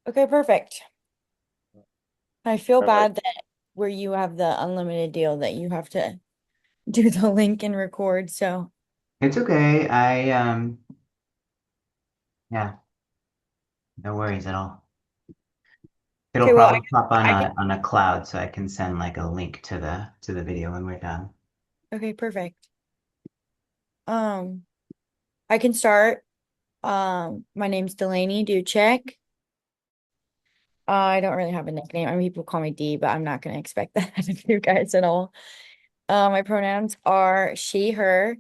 Okay, perfect. I feel I like bad that where you have the unlimited deal that you have to do the link and record. So, it's okay. Yeah, no worries at all. It'll okay, well, probably pop on I can, a cloud so I can send like a link to the video when we're done. okay, perfect. Um, I can start. My name's Delaney. Do check. I don't really have a nickname. I mean, people call me D, but I'm not going to expect that out of you guys at all. My pronouns are she, her,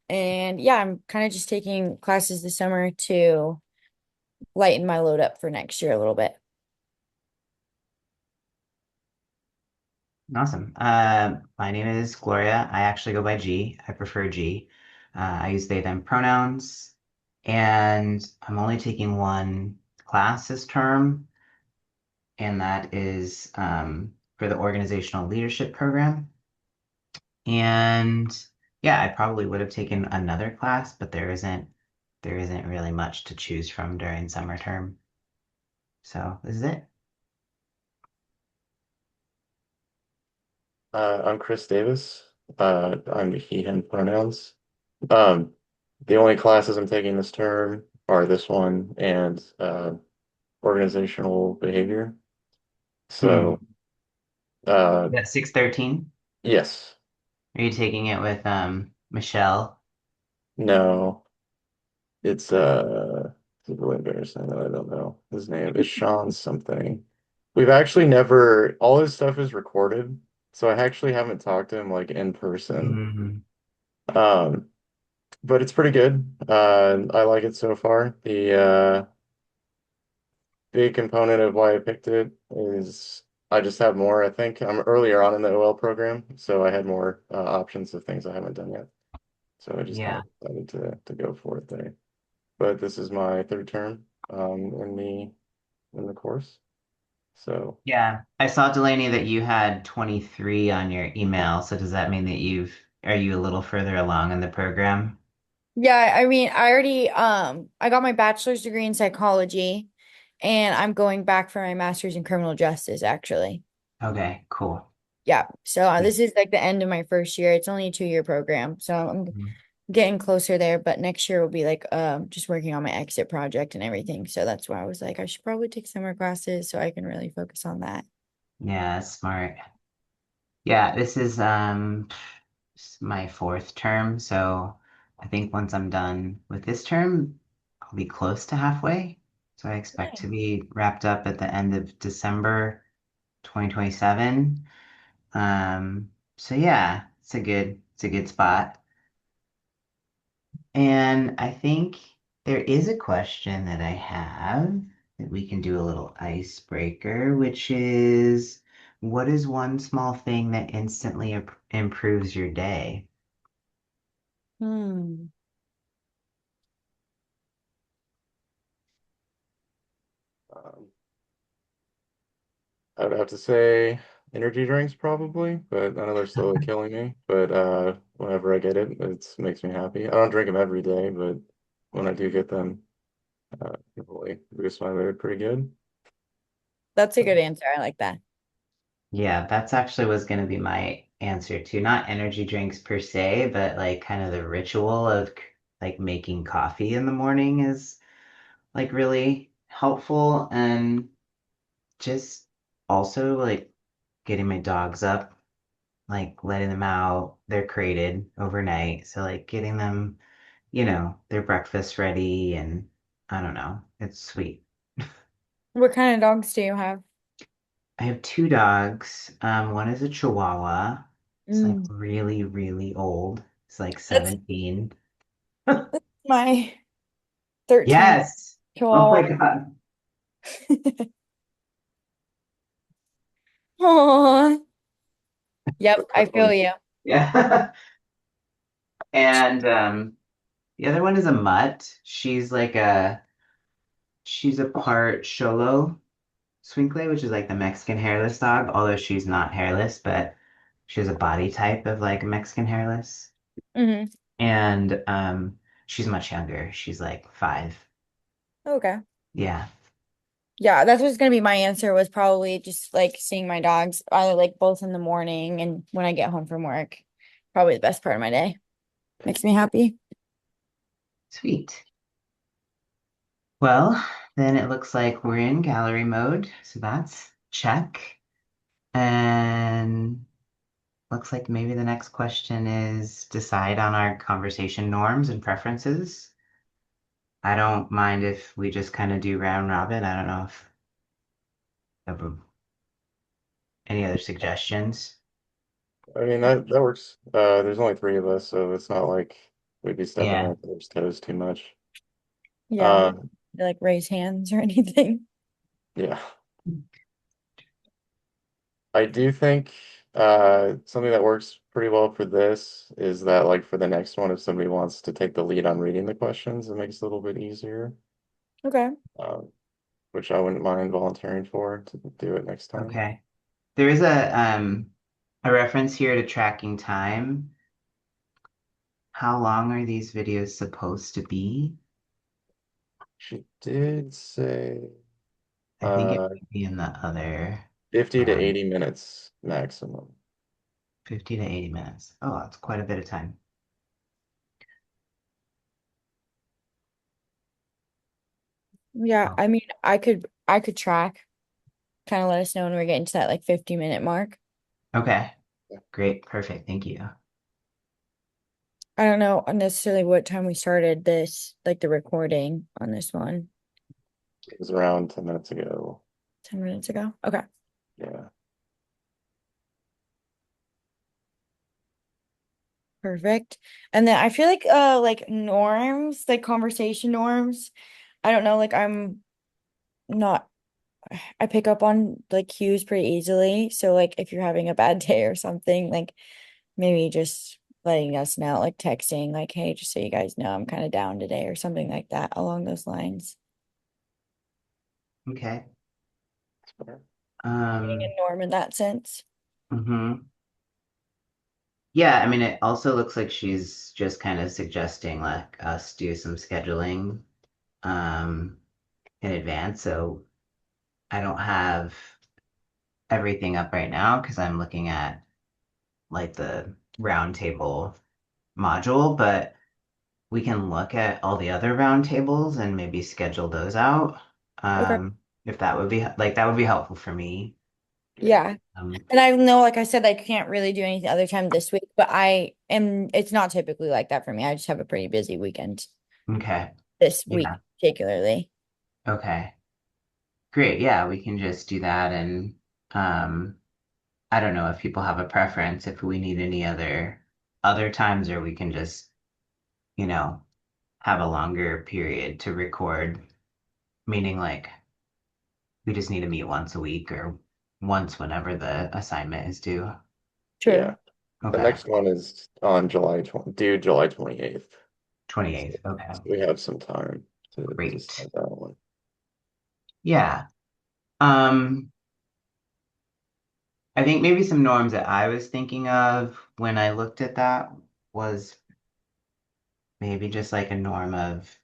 and yeah, I'm kind of just taking classes this summer to lighten my load up for next year a little bit. Awesome. My name is Gloria. I actually go by G. I prefer G. I use they, them pronouns, and I'm only taking one class this term, and that is for the organizational leadership program. And yeah, I probably would have taken another class, but there isn't really much to choose from during summer term. So this is it. I'm Chris Davis. I'm he, him pronouns. Um, the only classes I'm taking this term are this one and organizational behavior. Hmm. So, uh, Yeah, 613. yes, Are you taking it with Michelle? no, it's really embarrassing that I don't know his name. It's Sean something. We've actually never, all his stuff is recorded, so I actually haven't talked to him like in person. Hmm. Um, but it's pretty good. I like it so far. The big component of why I picked it is I just have more. I think I'm earlier on in the OL program, so I had more options of things I haven't done yet. So I just kind Yeah. of decided to go for it there. But this is my third term in the course. So Yeah. I saw, Delaney, that you had 23 on your email. So does that mean that are you a little further along in the program? Yeah, I mean, I already I got my bachelor's degree in psychology and I'm going back for my master's in criminal justice actually. Okay, cool. Yeah. So this is like the end of my first year. It's only a 2-year program. So I'm Mhm. getting closer there, but next year will be like just working on my exit project and everything. So that's why I was like I should probably take summer classes so I can really focus on that. Yeah, smart. Yeah, this is my fourth term, so I think once I'm done with this term, I'll be close to halfway. So I expect to be wrapped up at the end of December 2027. So yeah, it's a good spot. And I think there is a question that I have that we can do a little icebreaker, which is, what is one small thing that instantly improves your day? Hmm. um, I would have to say energy drinks probably, but I know they're slowly killing me. But whenever I get it, it makes me happy. I don't drink them every day, but when I do get them, hopefully boost my mood pretty good. That's a good answer. I like that. Yeah, that's actually was going to be my answer too. Not energy drinks per se, but like kind of the ritual of like making coffee in the morning is like really helpful. And just also like getting my dogs up, like letting them out. They're crated overnight. So like getting them, their breakfast ready, and I don't know. It's sweet. What kind of dogs do you have? I have two dogs. One is a Chihuahua. It's like Mm. really, really old. It's like That's 17. my 13 Yes. Oh Chihuahua. my God. Aw. Yep, I feel Um, you. Yeah. And the other one is a mutt. She's a part Xolo Swinkle, which is like the Mexican hairless dog, although she's not hairless, but she has a body type of like Mexican hairless. Hmm. And she's much younger. She's like 5. Okay. Yeah. Yeah, that's what's gonna be my answer was probably just like seeing my dogs either like both in the morning and when I get home from work. Probably the best part of my day. Makes me happy. Sweet. Well, then it looks like we're in gallery mode, so that's check. And looks like maybe the next question is decide on our conversation norms and preferences. I don't mind if we just kind of do round robin. I don't know if you have any other suggestions. I mean that works. There's only three of us, so it's not like we'd be stepping on Yeah. each other's toes too much. Yeah, we Um, like raise hands or anything. yeah. I do think something that works pretty well for this is that like for the next one, if somebody wants to take the lead on reading the questions, it makes it a little bit easier. Okay. Um, which I wouldn't mind volunteering for to do it next time. Okay. There is a reference here to tracking time. How long are these videos supposed to be? She did say I think it uh might be in the other 50 to um 80 minutes maximum. 50 to 80 minutes. Oh, that's quite a bit of time. Yeah, Oh, I mean, I could track, kind of let us know when we're getting to that like 50-minute mark. okay. Great. Perfect. Thank you. I don't know necessarily what time we started this, like the recording on this one. It was around 10 minutes ago. 10 minutes ago. Okay. Yeah. Perfect. And then I feel like norms, like conversation norms. I don't know, like I'm not I pick up on like cues pretty easily. So like if you're having a bad day or something, like maybe just letting us know, like texting, like, hey, just so you guys know I'm kind of down today or something like that along those lines. Okay. That's fair. Being Um, a norm in that sense. mhm. Yeah, I mean, it also looks like she's just kind of suggesting like us do some scheduling um in advance. So I don't have everything up right now because I'm looking at like the Roundtable module, but we can look at all the other roundtables and maybe schedule those out. Okay. If that would be like that would be helpful for me. Yeah. Yeah. Um, And I know, like I said, I can't really do anything other time this week, but it's not typically like that for me. I just have a pretty busy weekend okay. this week, Yeah. particularly. Okay. Great. Yeah, we can just do that and um I don't know if people have a preference if we need any other times or we can just, you know, have a longer period to record, meaning like we just need to meet once a week or once whenever the assignment is due. Yeah. True. The Okay. next one is on July 28th. So 28th. Okay. we have some time to Great. start that one. Yeah. Um, I think maybe some norms that I was thinking of when I looked at that was maybe just like a norm of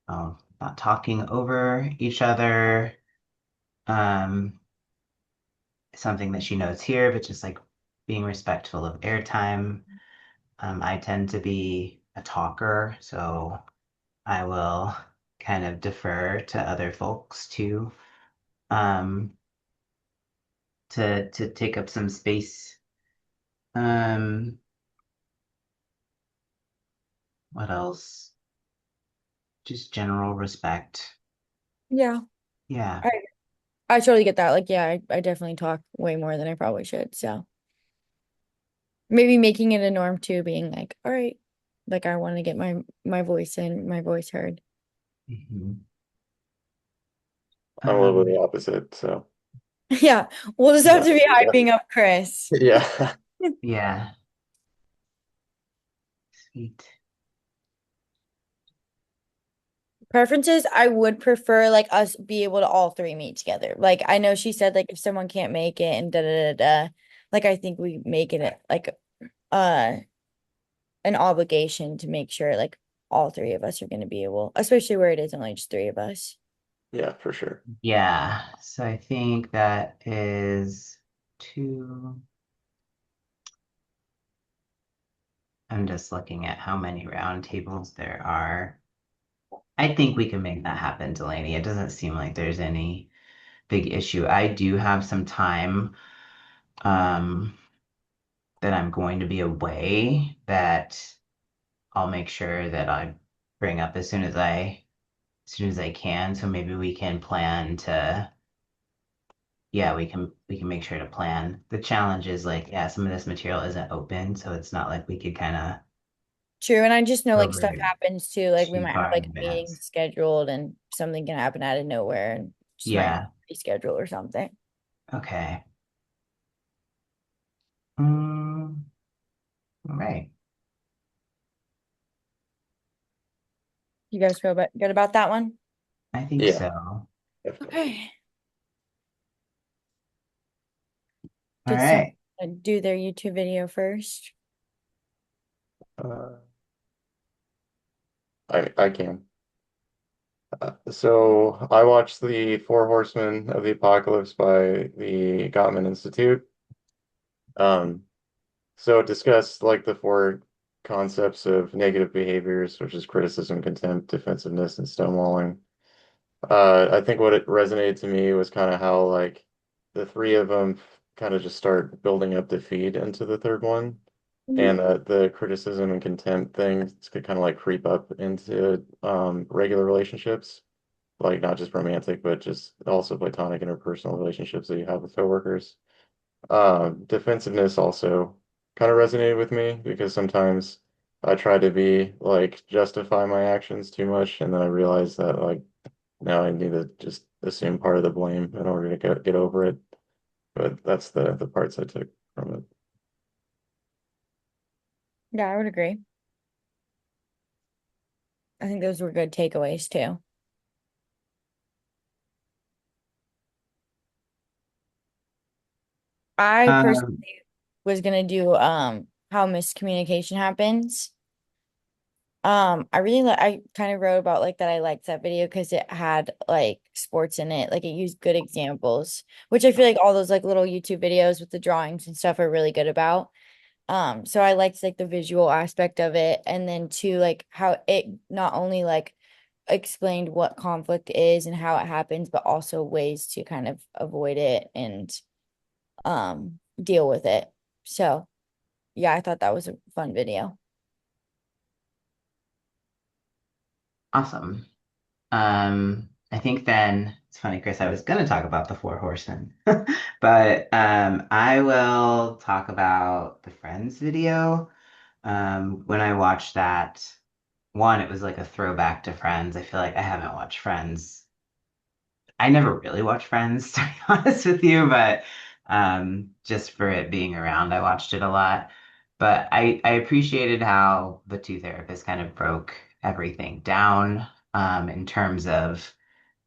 not talking over each other. Um, Something that she notes here, but just like being respectful of airtime. I tend to be a talker, so I will kind of defer to other folks too, um, to take up some space. Um, what else? Just general respect. Yeah. Yeah. I I totally get that. Like, yeah, I definitely talk way more than I probably should. So maybe making it a norm too, being like, all right, like I want to get my voice in, my voice heard. Mhm. I'm a little bit Um, the opposite, so Yeah. We'll just have yeah, to be yeah, hyping up Chris. yeah. yeah. Sweet. Preferences, I would prefer like us be able to all three meet together. Like I know she said like if someone can't make it and da da da da, like I think we make it like uh an obligation to make sure like all three of us are going to be able, especially where it is only just three of us. Yeah, for sure. Yeah, so I think that is two. I'm just looking at how many round tables there are. I think we can make that happen, Delaney. It doesn't seem like there's any big issue. I do have some time um, that I'm going to be away that I'll make sure that I bring up as soon as I can. So maybe we can plan to, yeah, we can make sure to plan. The challenge is like, yeah, some of this material isn't open, so it's not like we could kind of True, and I just know go like over stuff it happens too. Like we too might have far in like a meeting advance. scheduled and something can happen out of nowhere and just might Yeah. reschedule or something. Okay. Mm, all right. You guys feel good about that one? I think Yeah, so. definitely. Okay. All Did someone right. do their YouTube video first? Uh, I can. So I watched the Four Horsemen of the Apocalypse by the Gottman Institute. Um, so it discussed like the four concepts of negative behaviors, which is criticism, contempt, defensiveness, and stonewalling. I think what it resonated to me was kind of how like the three of them kind of just start building up the feed into the third one, Mhm. and the criticism and contempt things could kind of like creep up into regular relationships, like not just romantic, but just also platonic interpersonal relationships that you have with coworkers. Defensiveness also kind of resonated with me because sometimes I try to be like justify my actions too much, and then I realize that like now I need to just assume part of the blame in order to get over it. But that's the parts I took from it. Yeah, I would agree. I think those were good takeaways too. I personally Um, was gonna do how miscommunication happens. I really like I kind of wrote about like that I liked that video because it had like sports in it. Like it used good examples, which I feel like all those like little YouTube videos with the drawings and stuff are really good about. So I liked like the visual aspect of it, and then too like how it not only like explained what conflict is and how it happens, but also ways to kind of avoid it and deal with it. So yeah, I thought that was a fun video. awesome. I think then it's funny, Chris, I was gonna talk about the Four Horsemen, but I will talk about the Friends video. When I watched that, one, it was like a throwback to Friends. I feel like I haven't watched Friends. I never really watched Friends, to be honest with you, but just for it being around, I watched it a lot. But I appreciated how the two therapists kind of broke everything down in terms of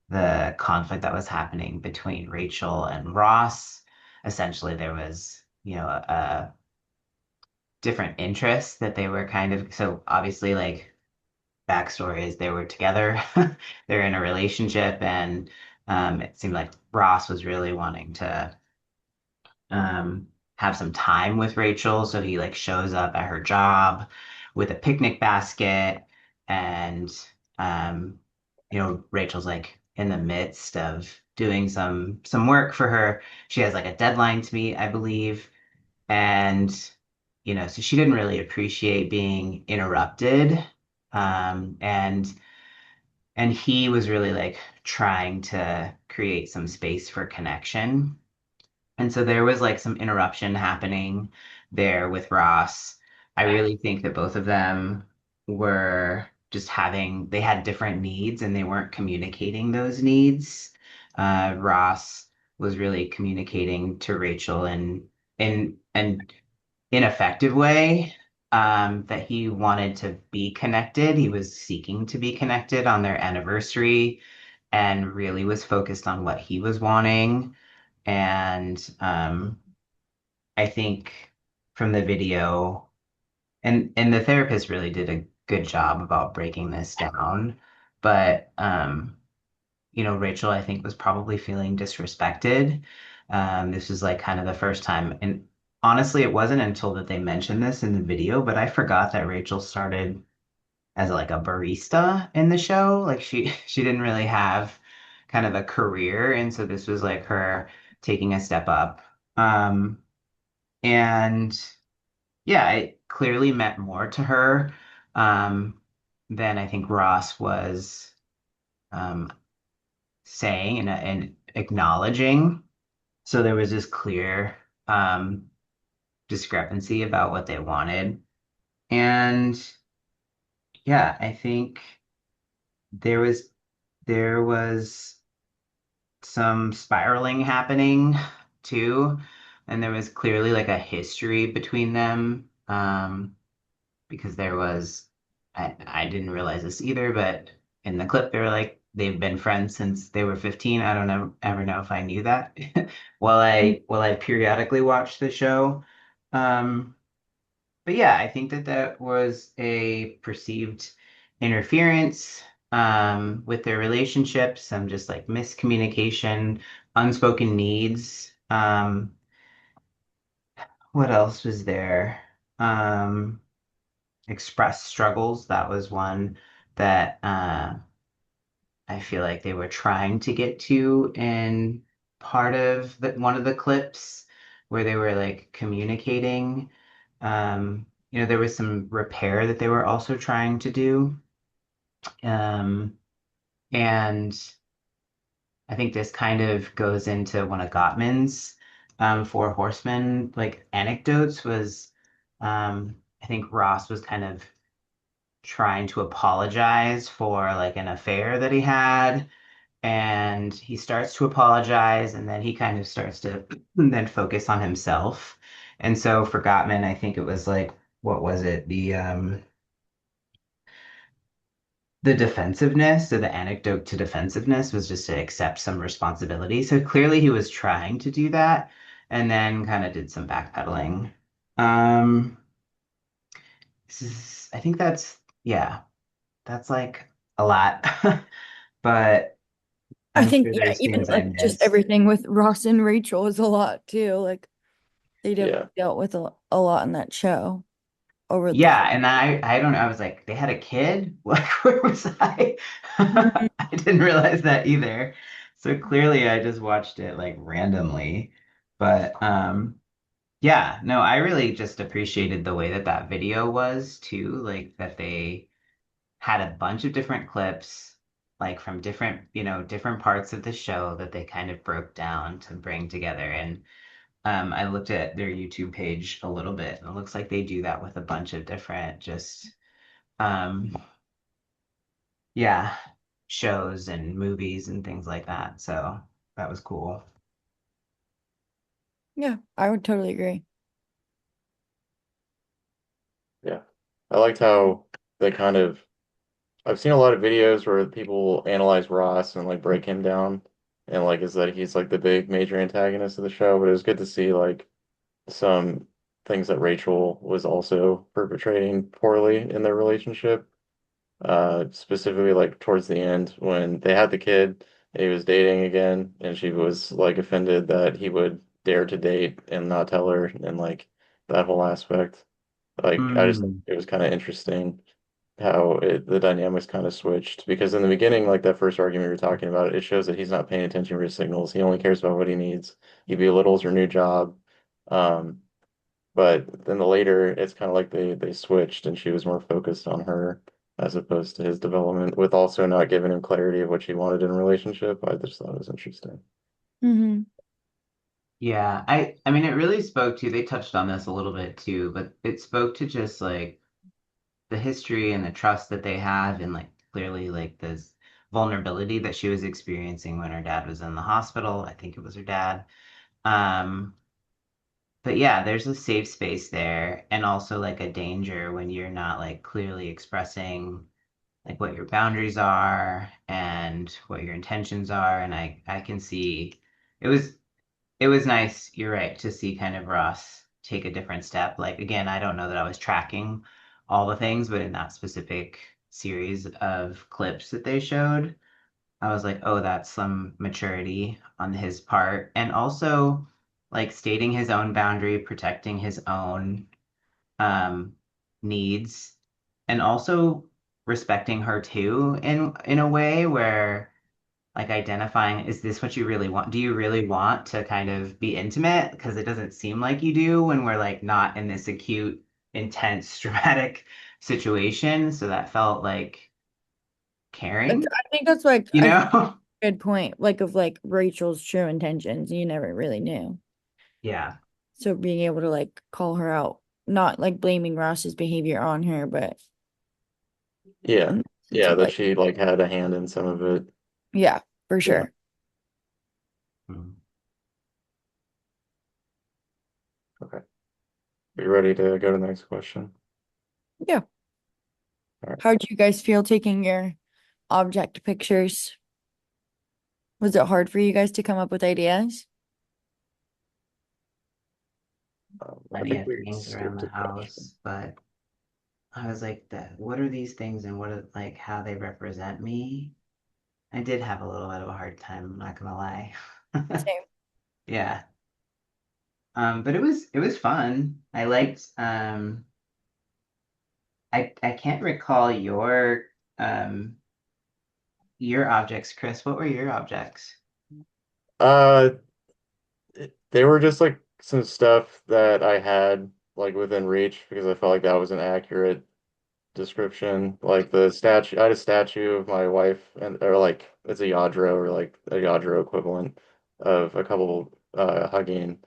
the conflict that was happening between Rachel and Ross. Essentially, there was, a different interests that they were kind of, so obviously, like, backstory is they were together, they're in a relationship, and it seemed like Ross was really wanting to have some time with Rachel. So he like shows up at her job with a picnic basket, and um, Rachel's like in the midst of doing some work for her. She has like a deadline to meet, I believe, and so she didn't really appreciate being interrupted. And he was really like trying to create some space for connection. And so there was like some interruption happening there with Ross. I really think that both of them were just they had different needs and they weren't communicating those needs. Ross was really communicating to Rachel in an ineffective way, that he wanted to be connected. He was seeking to be connected on their anniversary and really was focused on what he was wanting. And I think from the video, and the therapist really did a good job about breaking this down. But Rachel, I think, was probably feeling disrespected. This was like kind of the first time. And honestly, it wasn't until that they mentioned this in the video, but I forgot that Rachel started as like a barista in the show. Like she didn't really have kind of a career, and so this was like her taking a step up. Um, and yeah, it clearly meant more to her um, than I think Ross was um, saying and acknowledging. So there was this clear um, discrepancy about what they wanted. And yeah, I think there was there was some spiraling happening too. And there was clearly like a history between them. Because there was, I didn't realize this either, but in the clip, they were like, they've been friends since they were 15. I don't know, ever know if I knew that while I periodically watch the show. Um, but yeah, I think that that was a perceived interference with their relationship, some just like miscommunication, unspoken needs. What else was there? Um, Express struggles. That was one that I feel like they were trying to get to in part of one of the clips where they were like communicating. There was some repair that they were also trying to do. Um, and I think this kind of goes into one of Gottman's Four Horsemen like anecdotes was I think Ross was kind of trying to apologize for like an affair that he had. And he starts to apologize, and then he kind of starts to then focus on himself. And so for Gottman, I think it was like, what was it? The defensiveness, so the anecdote to defensiveness was just to accept some responsibility. So clearly he was trying to do that and then kind of did some backpedaling. Um, I think yeah, that's like a lot. But I I'm think, sure yeah, there's even things I like just missed. everything with Ross and Rachel is a lot too. Like they Yeah. definitely dealt with a lot in that show over the. Yeah, and I don't know. I was like, they had a kid? Like, where was I? Mhm. I didn't realize that either. So clearly I just watched it like randomly. But yeah, no, I really just appreciated the way that that video was too, like that they had a bunch of different clips like from different parts of the show that they kind of broke down to bring together. And I looked at their YouTube page a little bit, and it looks like they do that with a bunch of different just um, yeah, shows and movies and things like that. So that was cool. Yeah, I would totally agree. Yeah. I liked how they kind of I've seen a lot of videos where people analyze Ross and like break him down and like is that he's like the big major antagonist of the show, but it was good to see like some things that Rachel was also perpetrating poorly in their relationship. Specifically like towards the end when they had the kid, and he was dating again, and she was like offended that he would dare to date and not tell her and like that whole aspect. Like I just Mm, it was kind of interesting how the dynamics kind of switched because in the beginning, like that first argument we were talking about, it shows that he's not paying attention to his signals. He only cares about what he needs. He belittles her new job. Um, but then the later, it's kind of like they switched, and she was more focused on her as opposed to his development, with also not giving him clarity of what she wanted in a relationship. I just thought it was interesting. Hmm. yeah, I mean it really spoke to they touched on this a little bit too, but it spoke to just like the history and the trust that they have and like clearly like this vulnerability that she was experiencing when her dad was in the hospital. I think it was her dad. Um, but yeah, there's a safe space there and also like a danger when you're not like clearly expressing like what your boundaries are and what your intentions are. And I can see it was it was nice, you're right, to see kind of Ross take a different step. Like again, I don't know that I was tracking all the things, but in that specific series of clips that they showed, I was like, oh, that's some maturity on his part. And also like stating his own boundary, protecting his own um needs, and also respecting her too in a way where like identifying, is this what you really want? Do you really want to kind of be intimate? Because it doesn't seem like you do when we're like not in this acute, intense, dramatic situation. So that felt like caring, I think that's like you a know? good point, like of like Rachel's true intentions. You never really knew. Yeah. So being able to like call her out, not like blaming Ross's behavior on her, but Yeah. in the sense Yeah, of that like, she like had a hand in some of it. yeah, for Yeah. sure. Mm. Okay. Are you ready to go to the next question? Yeah. All right. How did you guys feel taking your object pictures? Was it hard for you guys to come up with ideas? I Plenty think of we things around skipped the a question. house, but I was like, that, what are these things and what are like how they represent me? I did have a little bit of a hard time, I'm not gonna lie. Same. Yeah. But it was fun. I liked I can't recall your objects, Chris. What were your objects? Uh, they were just like some stuff that I had like within reach because I felt like that was an accurate description. Like the statue, I had a statue of my wife and or like it's a Yadro or like a Yadro equivalent of a couple hugging.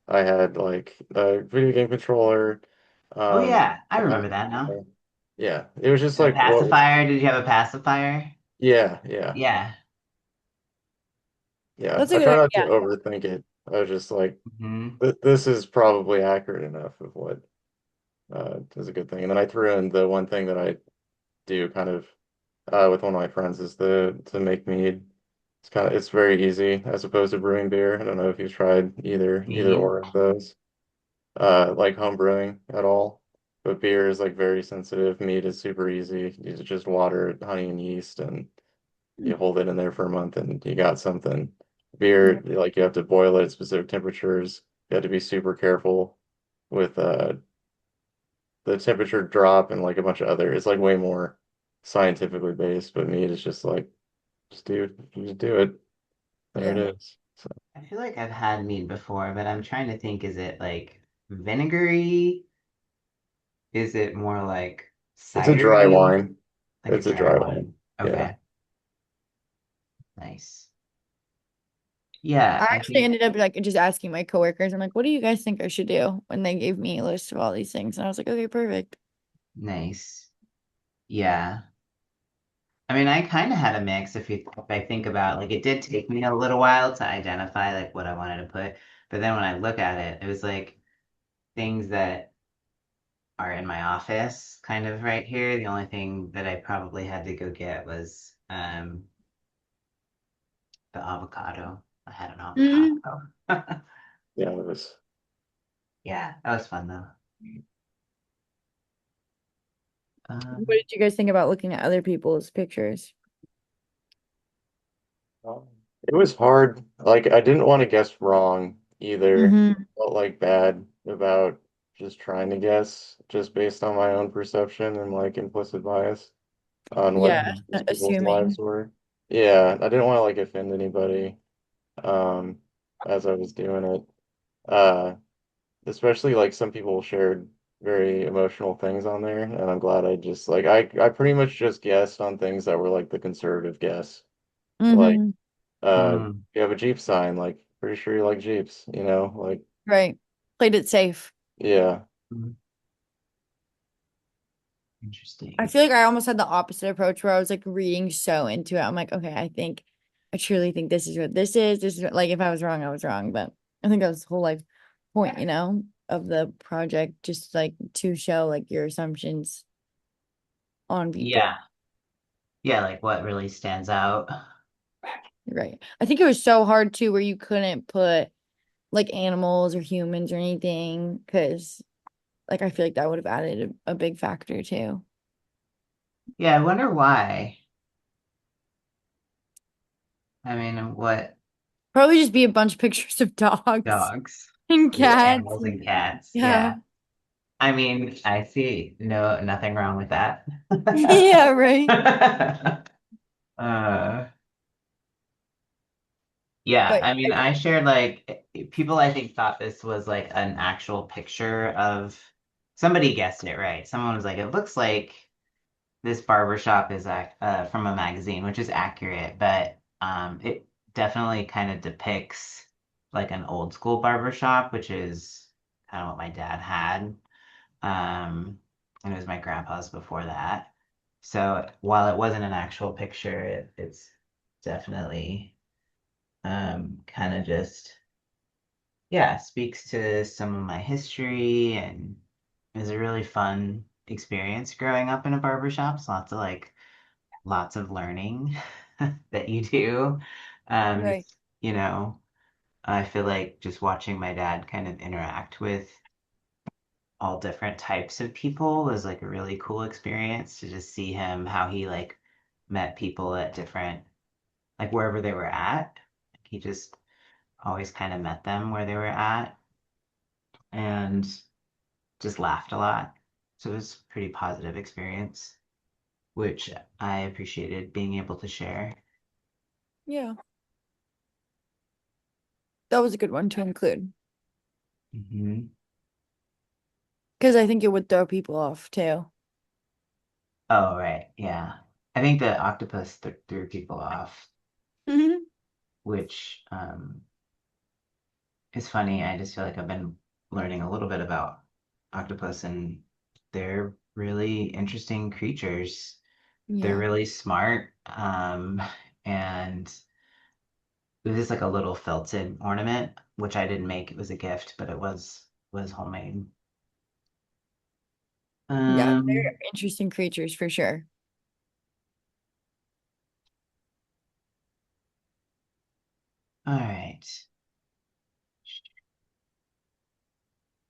I had like a video game controller. Oh Um, yeah, I remember that now. yeah, it was just A like what was, pacifier. Did you have a pacifier? yeah, yeah, Yeah. yeah. That's a I good try not to idea. overthink it. I was just like, Hmm. This is probably accurate enough of what is a good thing. And then I threw in the one thing that I do kind of with one of my friends is the to make mead. It's very easy as opposed to brewing beer. I don't know if you've tried either Mead. or of those, like home brewing at all. But beer is like very sensitive. Mead is super easy. You just water, honey, and yeast, and you hold it in there for a month, and you got something. Beer, like you have to boil it at specific temperatures. You have to be super careful with the temperature drop and like a bunch of other. It's like way more scientifically based, but meat is just like just do it. There it Yeah. is. So I feel like I've had mead before, but I'm trying to think, is it like vinegary? Is it more like it's a dry cidery? wine. Like a It's a dry dry one? wine. Yeah. Okay, nice. Yeah, I I actually think ended up like just asking my coworkers, I'm like, what do you guys think I should do? And they gave me a list of all these things. And I was like, okay, perfect. nice. Yeah. I mean, I kind of had a mix if I think about like it did take me a little while to identify like what I wanted to put, but then when I look at it, it was like things that are in my office kind of right here. The only thing that I probably had to go get was the avocado. I had an Mhm. avocado. Yeah, it was. Yeah, that was fun though. What Um, did you guys think about looking at other people's pictures? It was hard. Like I didn't want to guess wrong either. Hmm. Felt like bad about just trying to guess just based on my own perception and like implicit bias on what Yeah, mhm. these people's lives assuming. were. Yeah, I didn't want to like offend anybody um as I was doing it. Uh especially like some people shared very emotional things on there, and I'm glad I just like I pretty much just guessed on things that were like the conservative guess. Like Hmm. Mm, you have a Jeep sign, like pretty sure you like Jeeps, you know? Like Right. Played it safe. yeah. mm, I interesting. feel like I almost had the opposite approach where I was like reading so into it. I'm like, okay, I truly think this is what this is. This is like, if I was wrong, I was wrong. But I think that was the whole like point, of the project, just like to show like your assumptions on people. Yeah. Yeah, like what really stands out. Right. I think it was so hard too, where you couldn't put like animals or humans or anything, because like I feel like that would have added a big factor too. Yeah, I wonder why. I mean, what Probably just be a bunch of pictures of dogs dogs, and yeah, cats. animals and cats. Yeah. Yeah. I mean, I see nothing wrong with that. Yeah, right. Uh, yeah, But I mean, I shared like people I think thought this was like an actual picture of somebody guessed it right. Someone was like, it looks like this barbershop is from a magazine, which is accurate, but it definitely kind of depicts like an old school barbershop, which is kind of what my dad had. And it was my grandpa's before that. So while it wasn't an actual picture, it's definitely kind of just, yeah, speaks to some of my history and is a really fun experience growing up in a barbershop. It's lots of learning that you do. right. Just, I feel like just watching my dad kind of interact with all different types of people was like a really cool experience to just see him how he like met people at different like wherever they were at. He just always kind of met them where they were at and just laughed a lot. So it was a pretty positive experience, which I appreciated being able to share. Yeah. That was a good one to include Hmm. because I think it would throw people off too. Oh, right. Yeah. I think the octopus threw people off, Hmm. which is funny. I just feel like I've been learning a little bit about octopus, and they're really interesting creatures. They're Yeah. really smart. And it was just like a little felted ornament, which I didn't make. It was a gift, but it was homemade. Yeah. Um, They're interesting creatures for sure. all right.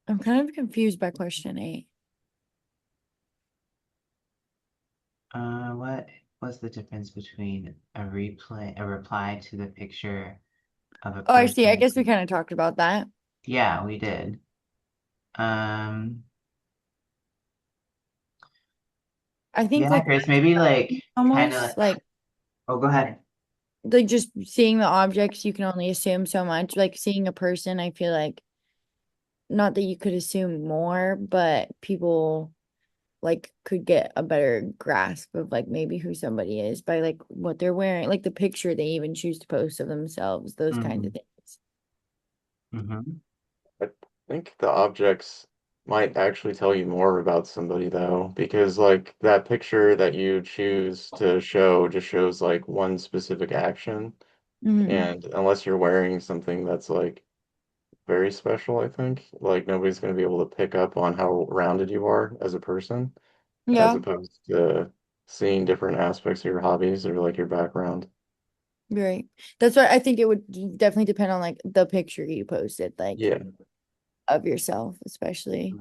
I'm kind of confused by question 8. What was the difference between a reply to the picture of a Oh, I see. I person? guess we kind of talked about that. Yeah, we did. Um, I think yeah, like Chris, maybe like kind almost of. Oh, go ahead. like just seeing the objects, you can only assume so much. Like seeing a person, I feel like not that you could assume more, but people like could get a better grasp of like maybe who somebody is by like what they're wearing, like the picture they even choose to post of themselves, those kinds Hmm. of things. Hmm. I think the objects might actually tell you more about somebody though, because like that picture that you choose to show just shows like one specific action. Hmm. And unless you're wearing something that's like very special, I think, like nobody's going to be able to pick up on how rounded you are as a person, as Yeah, opposed to seeing different aspects of your hobbies or like your background. right. That's why I think it would definitely depend on like the picture you posted, like Yeah. of yourself, especially.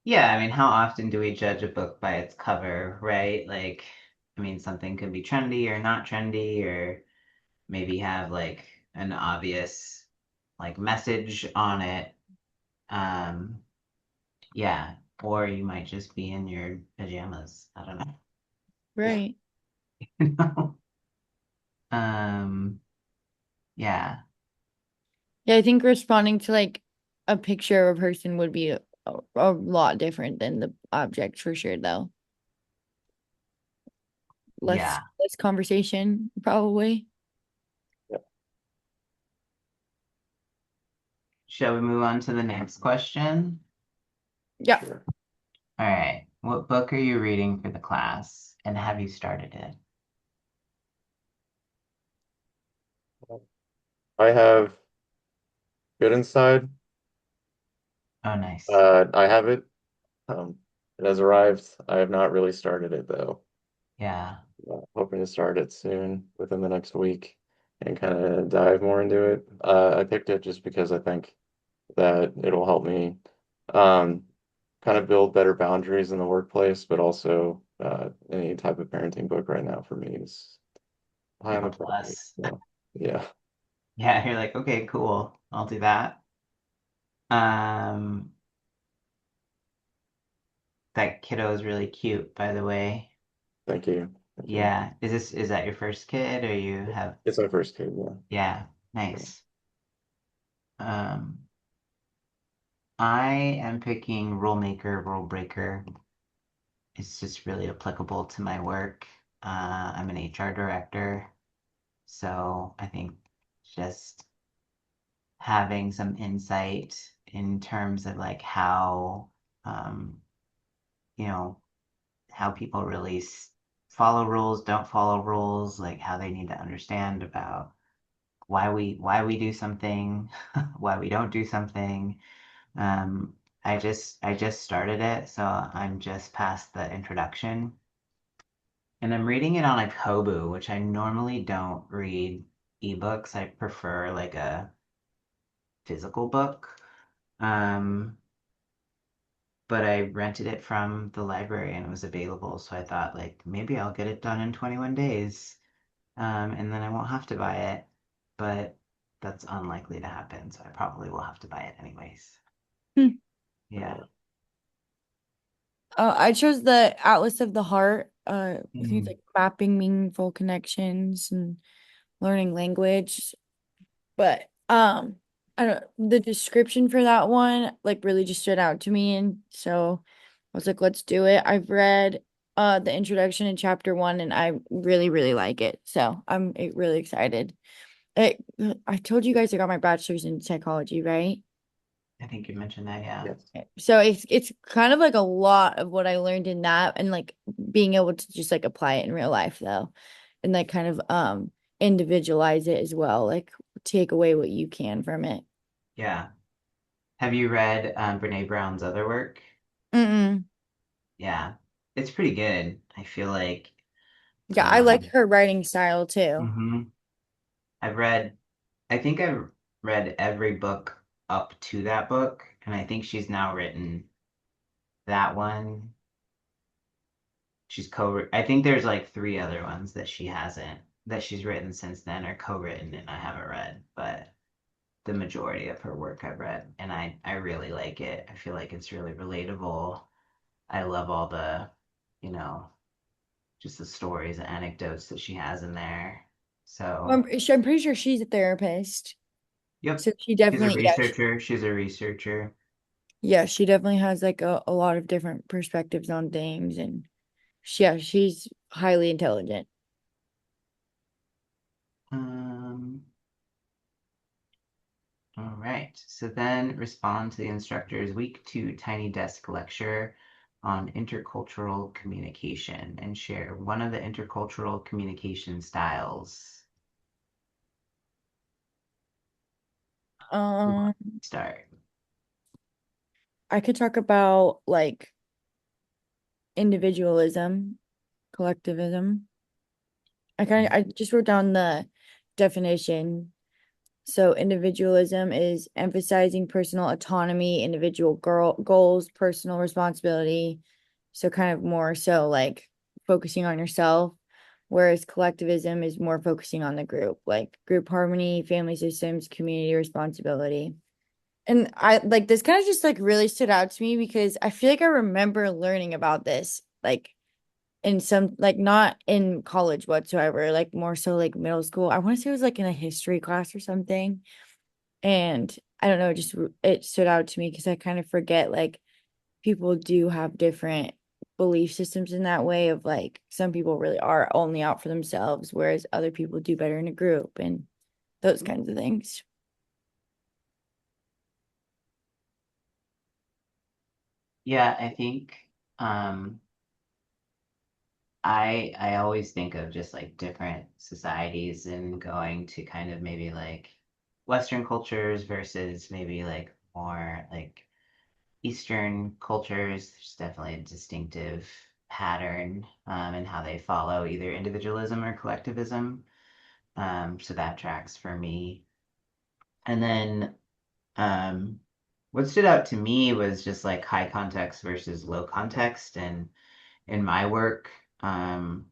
Yeah, I mean, how often do we judge a book by its cover, right? Like, I mean, something could be trendy or not trendy, or maybe have like an obvious like message on it. Um, yeah, or you might just be in your pajamas. I don't Right. know. Um, yeah, Yeah, I think responding to like a picture of a person would be a lot different than the object for sure, though. Less yeah. less conversation, probably. Yeah, Shall we move on to the next question? Yeah. sure. All right. What book are you reading for the class, and have you started it? I have Good Inside. Oh, nice. I have it. It has arrived. I have not really started it though. Yeah. Hoping to start it soon within the next week and kind of dive more into it. I picked it just because I think that it'll help me um, kind of build better boundaries in the workplace, but also any type of parenting book right now for me is high Like on a the priority. plus. So yeah, Yeah, you're like, okay, cool. I'll do that. Um, that kiddo is really cute, by the way. thank you, thank you. Yeah. Is that your first kid or you have It's my first kid. Yeah, yeah, yeah. nice. Um, I am picking rule maker, rule breaker. It's just really applicable to my work. I'm an HR director, so I think just having some insight in terms of like how um, you know, how people really follow rules, don't follow rules, like how they need to understand about why we do something, why we don't do something. Um, I just started it, so I'm just past the introduction. And I'm reading it on a Kobo, which I normally don't read ebooks. I prefer like a physical book. Um, but I rented it from the library and it was available, so I thought like maybe I'll get it done in 21 days. And then I won't have to buy it. But that's unlikely to happen, so I probably will have to buy it anyways. Hmm. Yeah. I chose the Atlas of the Heart. I think it's Mm, like mapping meaningful connections and learning language. But I don't the description for that one like really just stood out to me, and so I was like, let's do it. I've read the introduction in chapter one and I really, really like it. So I'm really excited. It, I told you guys I got my bachelor's in psychology, right? I think you mentioned that, yeah. Yes. So it's kind of like a lot of what I learned in that and like being able to just like apply it in real life though. And like kind of individualize it as well. Like take away what you can from it. Yeah. Have you read Brene Brown's other work? Mm-mm. Yeah. It's pretty good. I feel like Yeah, I like um her writing style too. mhm. I've read I think I've read every book up to that book, and I think she's now written that one. I think there's like three other ones that she hasn't, that she's written since then or co-written and I haven't read, but the majority of her work I've read, and I really like it. I feel like it's really relatable. I love all the, you know, just the stories and anecdotes that she has in there. So, I'm pretty sure she's a therapist. yep. So she She's a definitely, researcher. She's a researcher. yeah, she definitely has like a lot of different perspectives on things. And yeah, she's highly intelligent. Um, all right. So then respond to the instructor's week two tiny desk lecture on intercultural communication and share one of the intercultural communication styles. Who wants Um, to start? I could talk about like individualism, collectivism. I just wrote down the definition. So individualism is emphasizing personal autonomy, individual goals, personal responsibility. So kind of more so like focusing on yourself, whereas collectivism is more focusing on the group, like group harmony, family systems, community responsibility. And I like this kind of just like really stood out to me because I feel like I remember learning about this like in some like not in college whatsoever, like more so like middle school. I want to say it was like in a history class or something. And I don't know, just it stood out to me because I kind of forget like people do have different belief systems in that way of like some people really are only out for themselves, whereas other people do better in a group and those kinds of things. Yeah, I think um I always think of just like different societies and going to kind of maybe like Western cultures versus maybe like more like Eastern cultures. There's definitely a distinctive pattern in how they follow either individualism or collectivism. So that tracks for me. And then um, what stood out to me was just like high context versus low context, and in my work, um,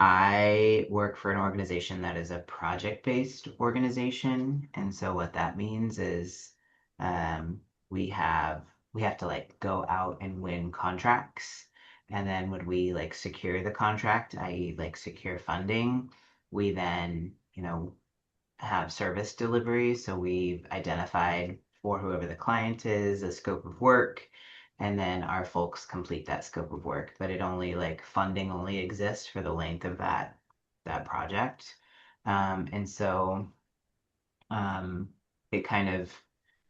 I work for an organization that is a project-based organization, and so what that means is um, we have we have to like go out and win contracts, and then when we like secure the contract, i.e., like secure funding, we then have service delivery. So we've identified for whoever the client is a scope of work, and then our folks complete that scope of work. But it only like funding only exists for the length of that project. And so um, it kind of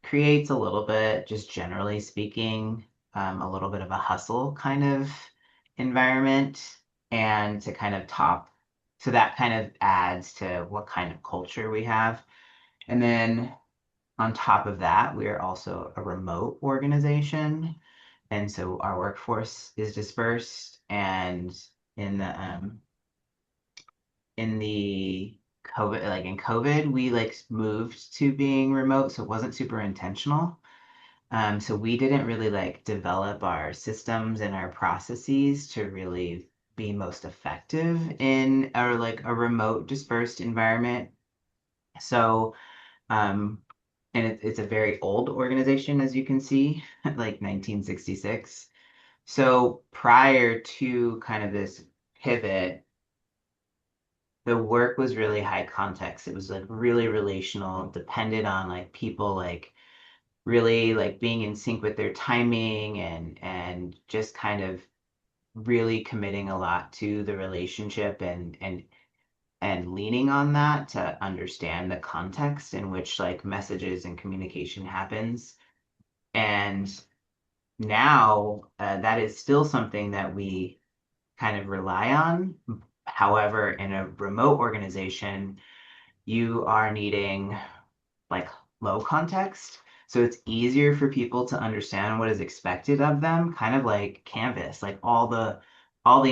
creates a little bit, just generally speaking, a little bit of a hustle kind of environment, and to kind of top, so that kind of adds to what kind of culture we have. And then on top of that, we are also a remote organization. And so our workforce is dispersed. And in the COVID, like in COVID, we like moved to being remote. So it wasn't super intentional. So we didn't really like develop our systems and our processes to really be most effective in our like a remote dispersed environment. So Um, and it's a very old organization, as you can see, like 1966. So prior to kind of this pivot, the work was really high context. It was like really relational, depended on like people like really like being in sync with their timing and just kind of really committing a lot to the relationship and leaning on that to understand the context in which like messages and communication happens. And now that is still something that we kind of rely on. However, in a remote organization, you are needing like low context. So it's easier for people to understand what is expected of them, kind of like Canvas, like all the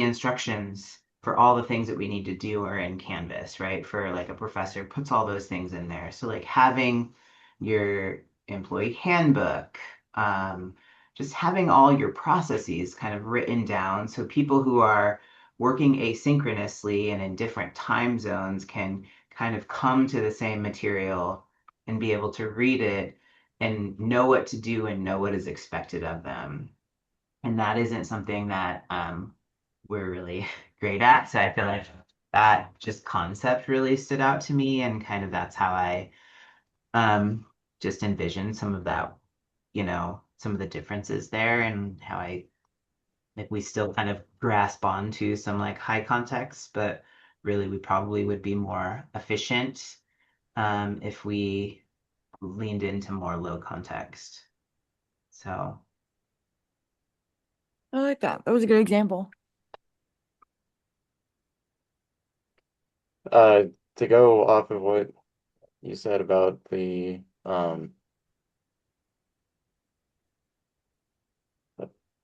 instructions for all the things that we need to do are in Canvas, right? For like a professor puts all those things in there. So like having your employee handbook, um, just having all your processes kind of written down so people who are working asynchronously and in different time zones can kind of come to the same material and be able to read it and know what to do and know what is expected of them. And that isn't something that we're really great at. So I feel like that just concept really stood out to me, and kind of that's how I um, just envision some of that, some of the differences there, and how I like we still kind of grasp onto some like high context, but really we probably would be more efficient if we leaned into more low context. So, I like that. That was a good example. Uh, to go off of what you said about the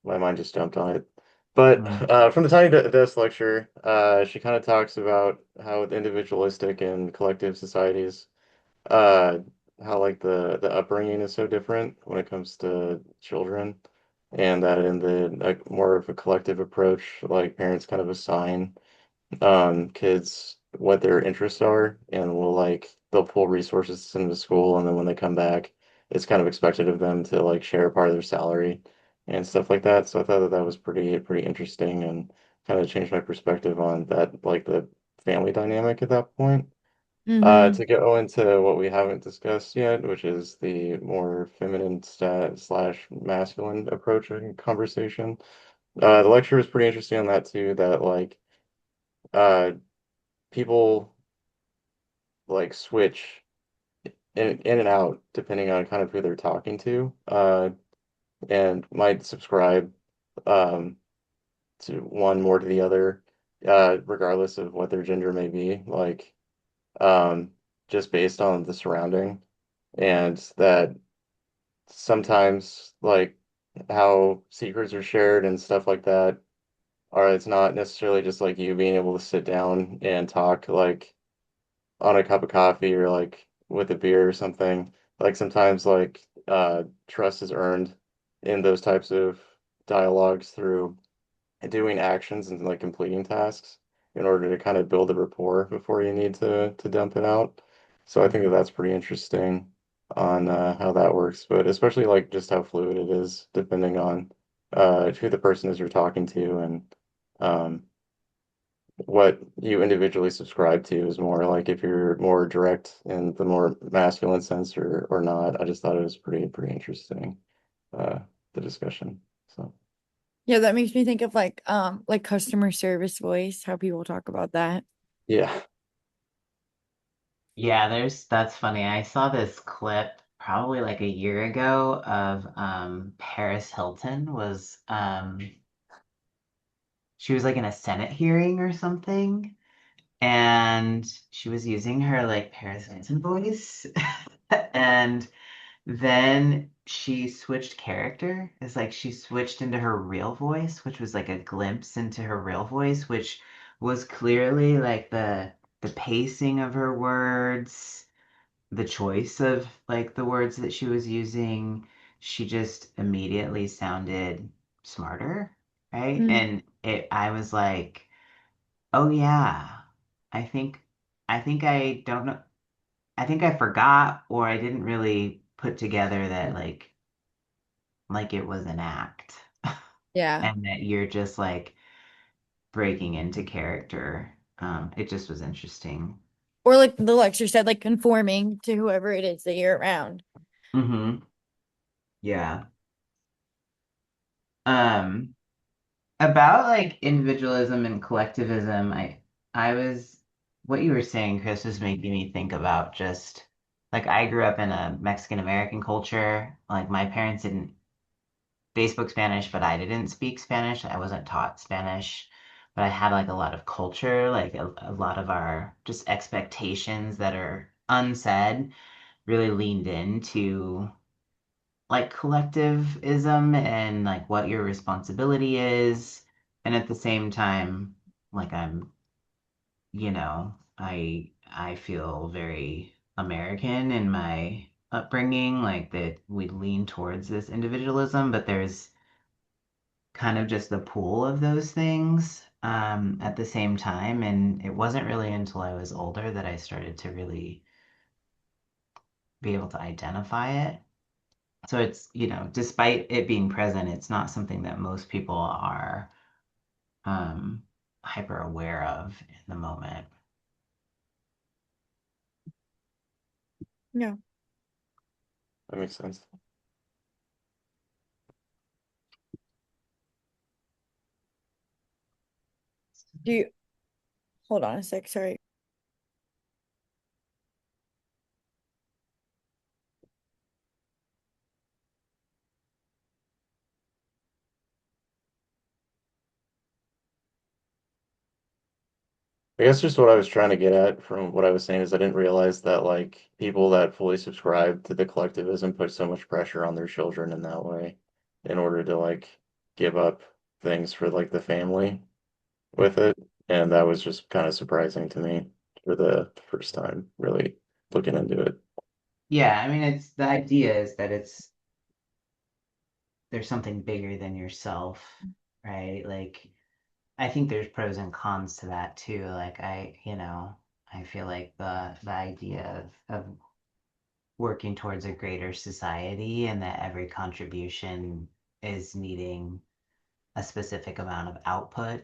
my mind just jumped on it. But mm, from the Tiny Desk lecture, she kind of talks about how with individualistic and collective societies, uh, how like the upbringing is so different when it comes to children, and that in the like more of a collective approach, like parents kind of assign kids what their interests are and will like they'll pull resources to send them to school, and then when they come back it's kind of expected of them to like share part of their salary and stuff like that. So I thought that that was pretty interesting and kind of changed my perspective on that, like the family dynamic at that point. Mm-hmm. To go into what we haven't discussed yet, which is the more feminine stat slash masculine approach in conversation. The lecture was pretty interesting on that too, that like uh people like switch in and out depending on kind of who they're talking to, and might subscribe um, to one more to the other, regardless of what their gender may be, like um, just based on the surrounding, and that sometimes like how secrets are shared and stuff like that are it's not necessarily just like you being able to sit down and talk like on a cup of coffee or like with a beer or something. Like sometimes like trust is earned in those types of dialogues through doing actions and like completing tasks in order to kind of build a rapport before you need to dump it out. So I think that that's pretty interesting on how that works, but especially like just how fluid it is depending on who the person is you're talking to and um, what you individually subscribe to is more like if you're more direct in the more masculine sense or not. I just thought it was pretty interesting uh, the discussion. So Yeah, that makes me think of like customer service voice, how people talk about that. yeah. Yeah, that's funny. I saw this clip probably like a year ago of Paris Hilton was she was like in a Senate hearing or something, and she was using her like Paris Hilton voice. And then she switched character. It's like she switched into her real voice, which was like a glimpse into her real voice, which was clearly like the pacing of her words, the choice of like the words that she was using. She just immediately sounded smarter, right? Mm. And it I was like, "Oh yeah. I think I don't know. I think I forgot or I didn't really put together that like it was an act Yeah. and that you're just like breaking into character. It just was interesting. Or like the lecture said, like conforming to whoever it is that you're around. Mm-hmm. Yeah. Um, about like individualism and collectivism, I was what you were saying, Chris, was making me think about just like I grew up in a Mexican American culture. Like my parents didn't they spoke Spanish, but I didn't speak Spanish. I wasn't taught Spanish, but I had like a lot of culture, like a lot of our just expectations that are unsaid really leaned into like collectivism and like what your responsibility is. And at the same time, like I feel very American in my upbringing, like that we lean towards this individualism, but there's kind of just the pool of those things at the same time. And it wasn't really until I was older that I started to really be able to identify it. So it's, despite it being present, it's not something that most people are um, hyper aware of in the moment. Yeah. That makes sense. Do you hold on a sec? Sorry. I guess just what I was trying to get at from what I was saying is I didn't realize that like people that fully subscribe to the collectivism put so much pressure on their children in that way in order to like give up things for like the family with it. And that was just kind of surprising to me for the first time really looking into it. Yeah, I mean, it's the idea is that there's something bigger than yourself, right? Like, I think there's pros and cons to that too. Like, I feel like the idea of working towards a greater society and that every contribution is needing a specific amount of output,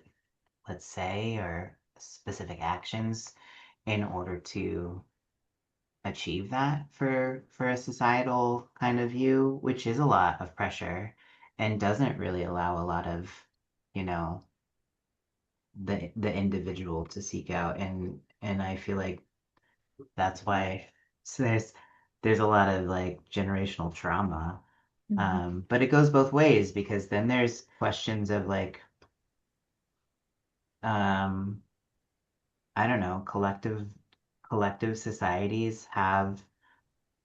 let's say, or specific actions in order to achieve that for a societal kind of view, which is a lot of pressure and doesn't really allow a lot of, you know, the individual to seek out and I feel like that's why so there's a lot of like generational trauma. Mhm. But it goes both ways because then there's questions of like um I don't know, collective societies have,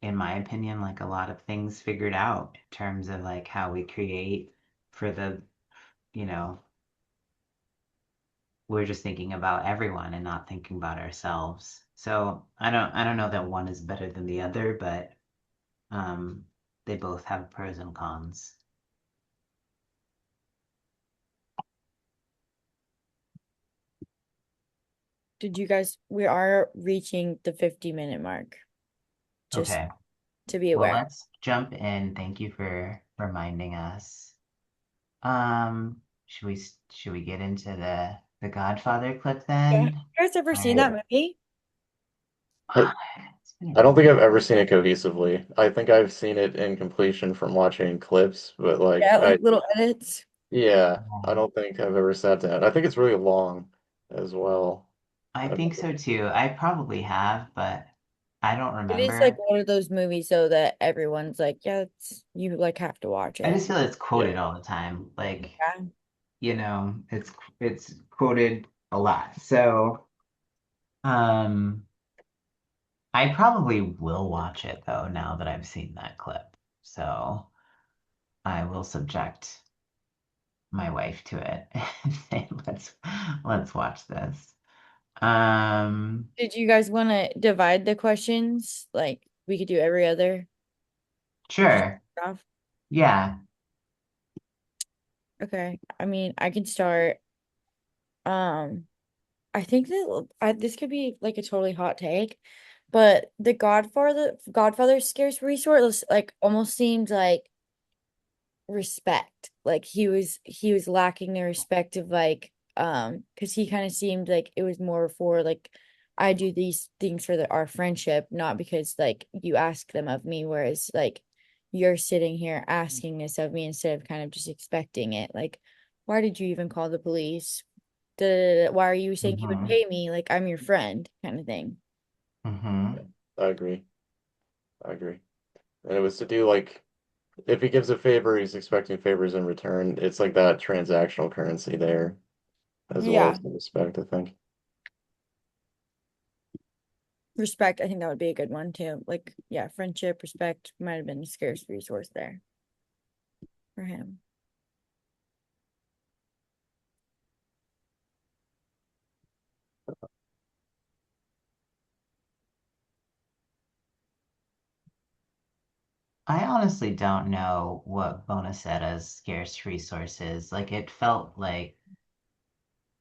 in my opinion, like a lot of things figured out in terms of like how we create for you know, we're just thinking about everyone and not thinking about ourselves. So I don't know that one is better than the other, but um they both have pros and cons. Did you guys, we are reaching the 50-minute mark, just Okay. to be Well, aware. let's jump in. Thank you for reminding us. Should we get into the Godfather clip Yeah. You then? guys ever seen I that Yeah. movie? I, it's been a I don't think minute. I've ever seen it cohesively. I think I've seen it in completion from watching clips, but Yeah, like little edits. yeah, I don't think I've ever sat down. I think it's really long as well. I I've think never, so too. I probably have, but I don't It is like remember. one of those movies though that everyone's like, yeah, it's, you like have to watch I it. just feel it's yeah. quoted all the time. Like, Yeah. it's quoted a lot. So, um, I probably will watch it though now that I've seen that clip. So I will subject my wife to it and say, let's watch this. Um, Did you guys want to divide the questions? Like we could do every other just sure. off. Yeah. Okay. I mean, I can start. Um, I think that this could be like a totally hot take, but the Godfather scarce resource like almost seemed like respect. Like he was lacking the respect of like because he kind of seemed like it was more for like I do these things for our friendship, not because like you ask them of me, whereas like you're sitting here asking this of me instead of kind of just expecting it. Like, why did you even call the police? Da, da, da, da. Why are you saying you would Mm-hmm. pay me? Like I'm your friend, kind of thing. Mm-hmm. Yeah, I agree. I agree. And it was to do like if he gives a favor, he's expecting favors in return. It's like that transactional currency there, as well Yeah, as the respect, I think. respect. I think that would be a good one too. Like, yeah, friendship, respect might have been a scarce resource there for him. I honestly don't know what Bonacetta's scarce resource is. Like it felt like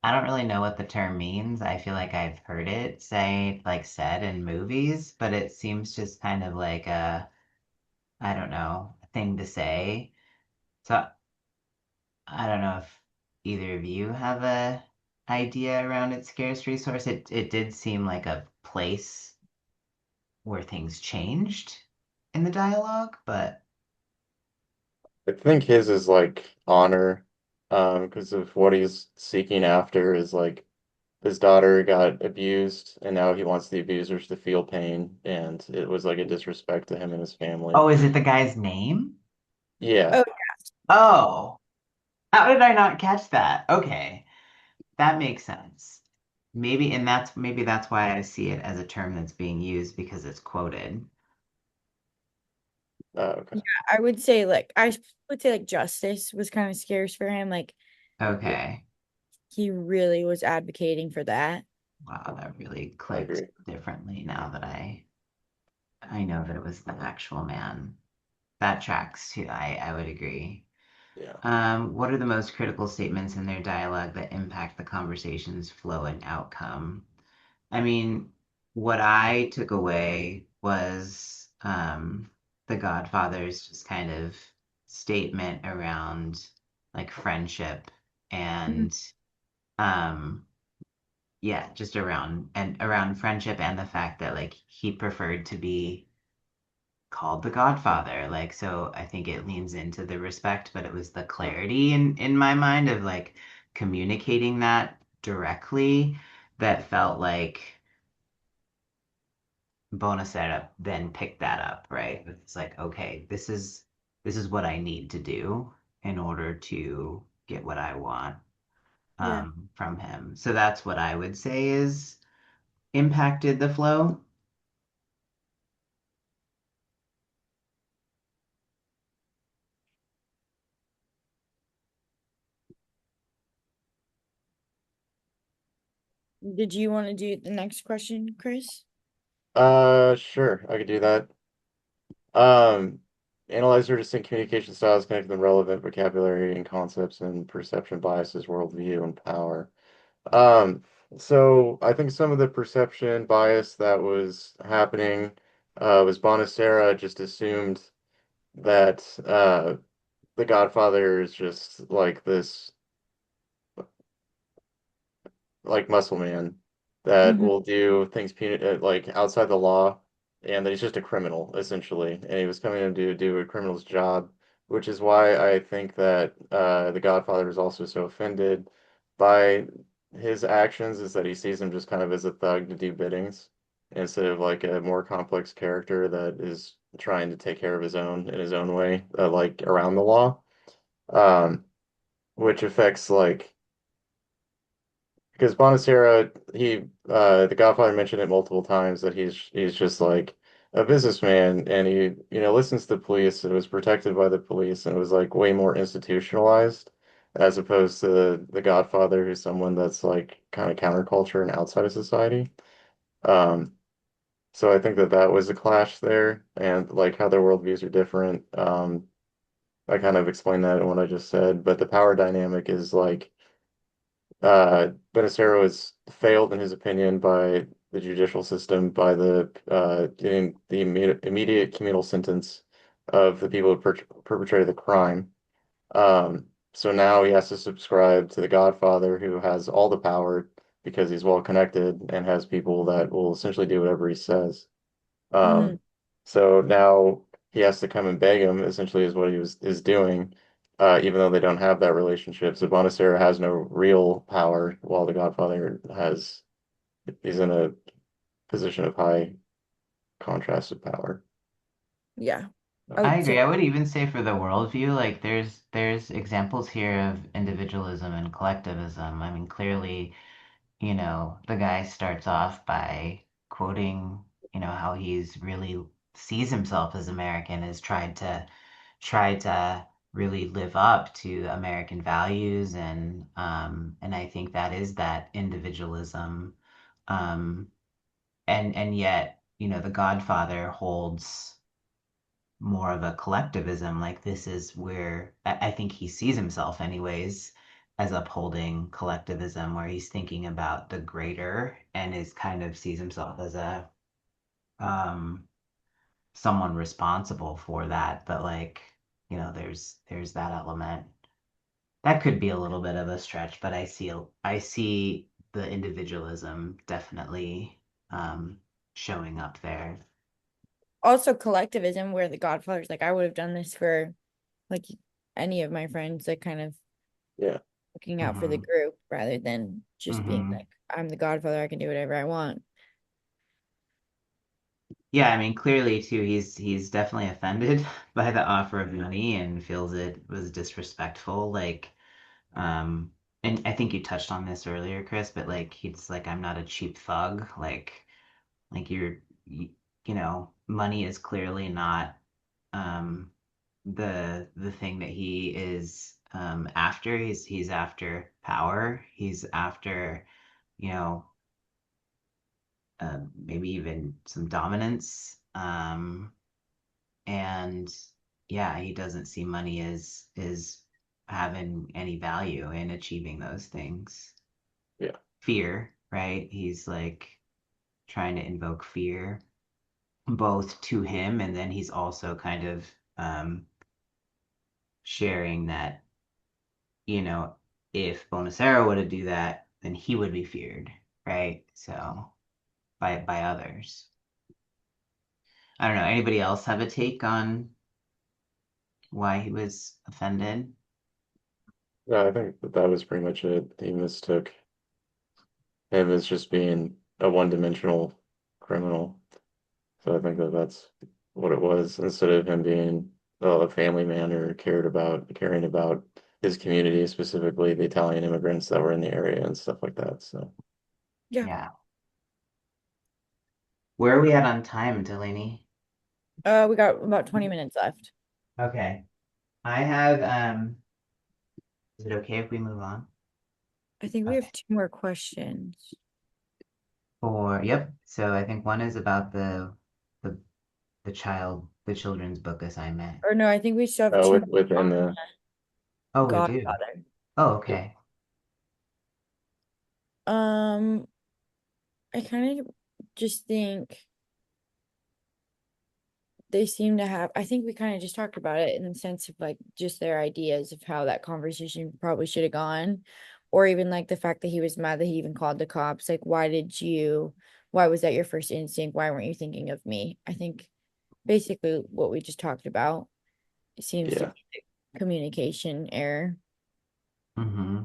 I don't really know what the term means. I feel like I've heard it said in movies, but it seems just kind of like I don't know, a thing to say. So I don't know if either of you have a idea around its scarce resource. It did seem like a place where things changed in the dialogue, but I think his is like honor, because of what he's seeking after is like his daughter got abused, and now he wants the abusers to feel pain, and it was like a disrespect to him and his family. oh, is it the guy's name? Yeah, Oh, Oh, how did I not catch that? Okay, that makes sense. Maybe that's why I see it as a term that's being used because it's quoted. okay. I would say like I would say like justice was kind of scarce for him. Like it, Okay. he really was advocating for that. Wow, that really I clicked agree. differently now that I know that it was the actual man. That tracks too. I would agree. Yeah. What are the most critical statements in their dialogue that impact the conversation's flow and outcome? I mean, what I took away was the Godfather's just kind of statement around like friendship Mhm. and um yeah, just around friendship and the fact that like he preferred to be called the Godfather. Like, so I think it leans into the respect, but it was the clarity in my mind of like communicating that directly that felt like Bonacera then picked that up, right? It's like, okay, this is what I need to do in order to get what I want Yeah. from him. So that's what I would say is impacted the flow. Did you want to do the next question, Chris? Sure, I could do that. Um, Analyze your distinct communication styles, connect them relevant vocabulary and concepts and perception biases, worldview, and power. Um, So I think some of the perception bias that was happening was Bonacera just assumed that the Godfather is just like this like muscle man that Hmm. will do things like outside the law, and that he's just a criminal essentially, and he was coming in to do a criminal's job, which is why I think that the Godfather is also so offended by his actions, is that he sees him just kind of as a thug to do biddings instead of like a more complex character that is trying to take care of his own in his own way, like around the law, um, which affects like because Bonacera, the Godfather mentioned it multiple times that he's just like a businessman, and he listens to the police and was protected by the police, and it was like way more institutionalized as opposed to the Godfather, who's someone that's like kind of counterculture and outside of society. Um, so I think that that was a clash there, and like how their worldviews are different. I kind of explained that in what I just said, but the power dynamic is like Benacerra was failed in his opinion by the judicial system by the getting the immediate communal sentence of the people who perpetrated the crime. So now he has to subscribe to the Godfather, who has all the power because he's well connected and has people that will essentially do whatever he says. Hmm. Um, so now he has to come and beg him, essentially, is what he was is doing, even though they don't have that relationship. So Bonacera has no real power, while the Godfather has he's in a position of high contrasted power. Yeah, I I would agree. say. I would even say for the worldview, like there's examples here of individualism and collectivism. I mean, clearly, the guy starts off by quoting, how he's really sees himself as American, has tried to really live up to American values, and I think that is that individualism. Um and yet, the Godfather holds more of a collectivism. Like this is where I think he sees himself anyways as upholding collectivism, where he's thinking about the greater and is kind of sees himself as a um someone responsible for that. But like, there's that element. That could be a little bit of a stretch, but I see the individualism definitely showing up there. Also collectivism, where the Godfather's like, I would have done this for like any of my friends, that kind of Yeah, looking out for the Hmm. group rather than just being Hmm. like, I'm the Godfather, I can do whatever I want. Yeah, I mean, clearly too, he's definitely offended by the offer of money and feels it was disrespectful. Um, and I think you touched on this earlier, Chris, but like he's like, I'm not a cheap thug. Like you, money is clearly not um the thing that he is after. He's after power. He's after, you know, maybe even some dominance. And yeah, he doesn't see money as having any value in achieving those things. yeah, Fear, right? He's like trying to invoke fear both to him, and then he's also kind of sharing that, you know, if Bonacero were to do that, then he would be feared, right? So by others. I don't know. Anybody else have a take on why he was offended? yeah. I think that that was pretty much it. He mistook him as just being a one-dimensional criminal. So I think that that's what it was, instead of him being a family man or caring about his community, specifically the Italian immigrants that were in the area and stuff like that. So Yeah. Yeah. Where are we at on time, Delaney? We got about 20 minutes left. Okay. I have is it okay if we move on? I think we Okay. have two more questions. Yep. So I think one is about the the children's book assignment. Or no, I think we still have two within on the Oh, we do. Godfather. Oh, yeah, okay. Um, I kind of just think they seem to have, I think we kind of just talked about it in the sense of like just their ideas of how that conversation probably should have gone. Or even like the fact that he was mad that he even called the cops. Like, why was that your first instinct? Why weren't you thinking of me? I think basically what we just talked about seems to Yeah. be the communication error. Hmm.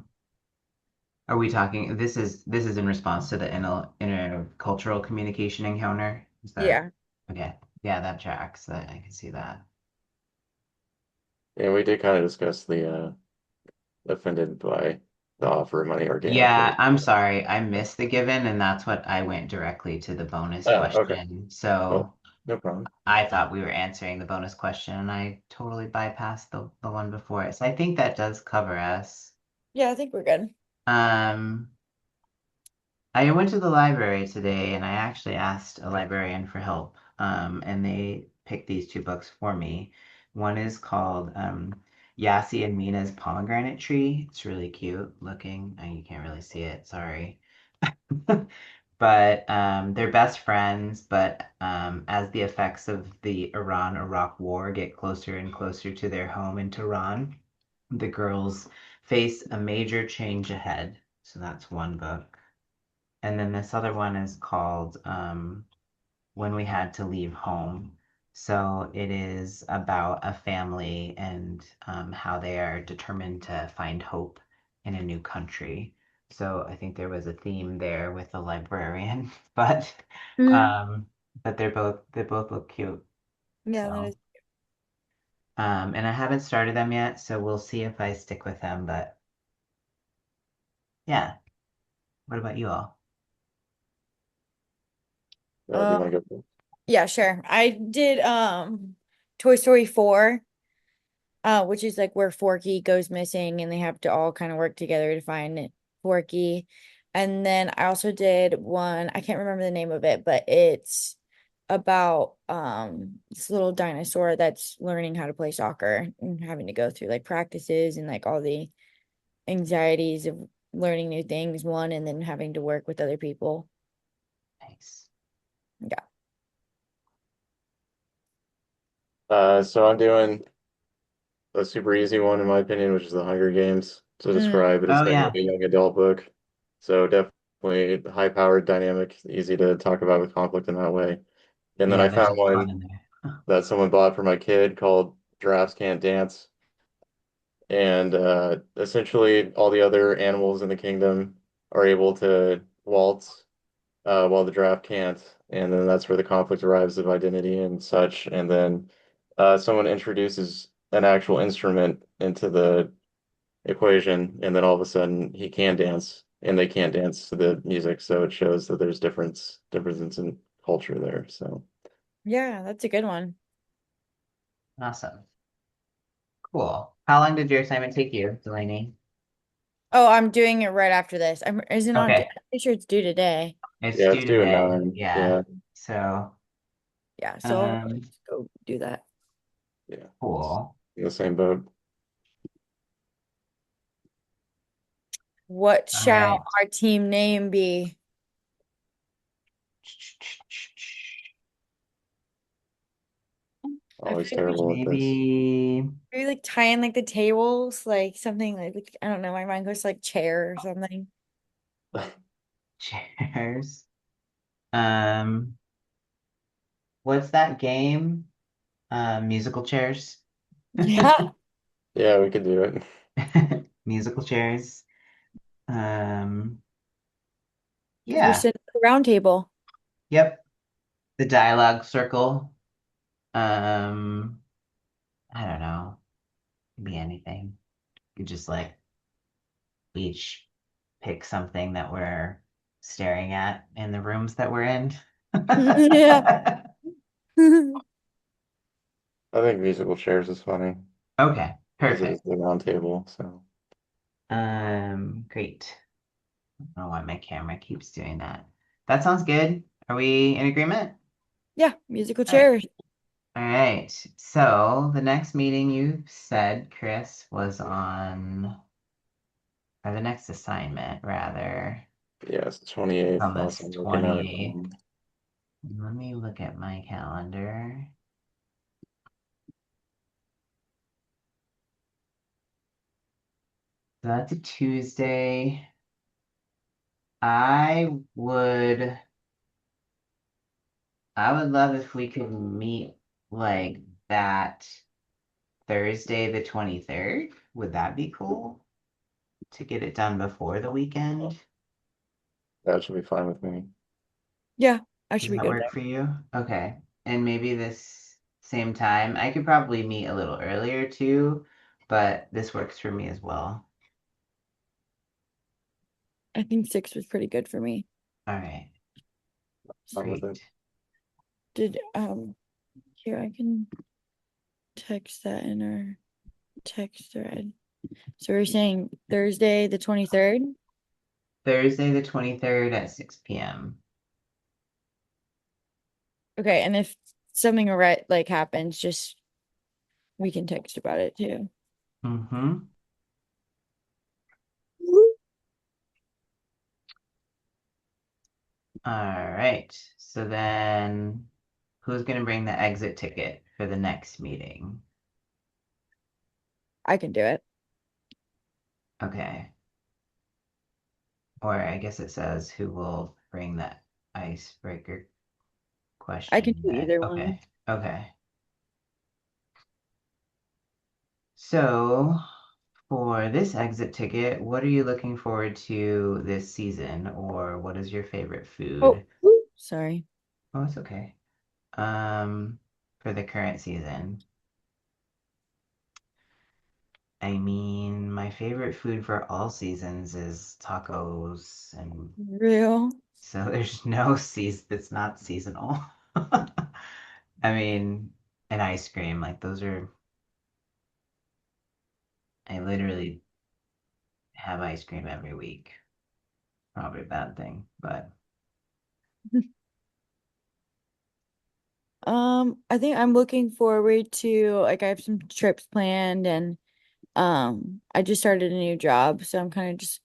Are we talking? This is in response to the intercultural communication encounter. Is that Yeah. okay? Yeah, that tracks. That I can see that. And we did kind of discuss the offended by the offer of money Yeah, organically. I'm sorry. I missed the given, and that's what I went directly to the bonus Oh, okay. question. Well, So no problem. I thought we were answering the bonus question, and I totally bypassed the one before it. So I think that does cover us. Yeah, I think we're good. Um, I went to the library today and I actually asked a librarian for help. And they picked these two books for me. One is called Yassi and Mina's Pomegranate Tree. It's really cute looking. You can't really see it, sorry. But they're best friends, but as the effects of the Iran-Iraq war get closer and closer to their home in Tehran, the girls face a major change ahead. So that's one book. And then this other one is called When We Had to Leave Home. So it is about a family and how they are determined to find hope in a new country. So I think there was a theme there with the librarian, Mhm. um, but they both look cute. Yeah, that So is. and I haven't started them yet, so we'll see if I stick with them. But yeah, what about you all? Do Um, you want to go? yeah, sure. I did Toy Story 4, which is like where Forky goes missing and they have to all kind of work together to find Forky. And then I also did one, I can't remember the name of it, but it's about this little dinosaur that's learning how to play soccer and having to go through like practices and like all the anxieties of learning new things, one, and then having to work with other people. Nice. Yeah. So I'm doing a super easy one in my opinion, which is the Hunger Games to Mm, describe, but it's Oh kind of yeah. a young adult book. So definitely high-powered dynamic, easy to talk about with conflict in that way. And then Yeah, I there's found a ton one in there. that someone bought for my kid called Giraffes Can't Dance. And essentially all the other animals in the kingdom are able to waltz while the giraffe can't. And then that's where the conflict arrives of identity and such. And then someone introduces an actual instrument into the equation, and then all of a sudden he can dance, and they can't dance to the music. So it shows that there's differences in culture there. So yeah, that's a good one. Awesome. Cool. How long did your assignment take you, Delaney? Oh, I'm doing it right after this. Is it not due? Okay. I'm pretty sure it's due today. It's yeah, it's due due at today. 9. Yeah. Yeah, So, Yeah, so I'll um, just go do that. yeah, cool. in the same boat. What All shall right. our team name be? I Always feel like we should terrible at this. Maybe maybe like tie in like the tables, like something like I don't know, my mind goes to like chair or something. chairs. Um, what's that game? Musical chairs. Yeah, Yeah, we could do it. Musical chairs. Um, because we're yeah. sitting at the round table. Yep. The dialogue circle. Um, I don't know. Could be anything. You just like each pick something that we're staring at in the rooms that we're in. Yeah. I think musical chairs is funny Okay, because it perfect. is the round table. So Great. I don't know why my camera keeps doing that. That sounds good. Are we in agreement? Yeah, musical All right. chairs. All right. So the next meeting you said, Chris, was on, or the next assignment rather. Yes, 28th. On Also this looking at it. 28th. Let me look at my calendar. So that's a Tuesday. I would I would love if we could meet like that Thursday the 23rd. Would that be cool to get it done before the weekend? That should be fine with me. Yeah, I Does should be that good work there. for you? Okay. And maybe this same time. I could probably meet a little earlier too, but this works for me as well. I think 6 was pretty good for me. All right. Fine with it. Great. Did here I can text that in our text thread. So we're saying Thursday the 23rd. Thursday the 23rd at 6 p.m. Okay, and if something right like happens, just we can text about it too. Mm-hmm. All right. So then who's going to bring the exit ticket for the next meeting? I can do it. Okay. Or I guess it says who will bring the icebreaker I can question. do either one. Okay. Okay. So for this exit ticket, what are you looking forward to this season, or what is your favorite Oh, food? sorry. Oh, it's okay. Um, for the current season. I mean, my favorite food for all seasons is tacos, and Real. so there's no season that's not seasonal. I mean, and ice cream, like those are, I literally have ice cream every week. Probably a bad thing, but I think I'm looking forward to like I have some trips planned and I just started a new job, so I'm kind of just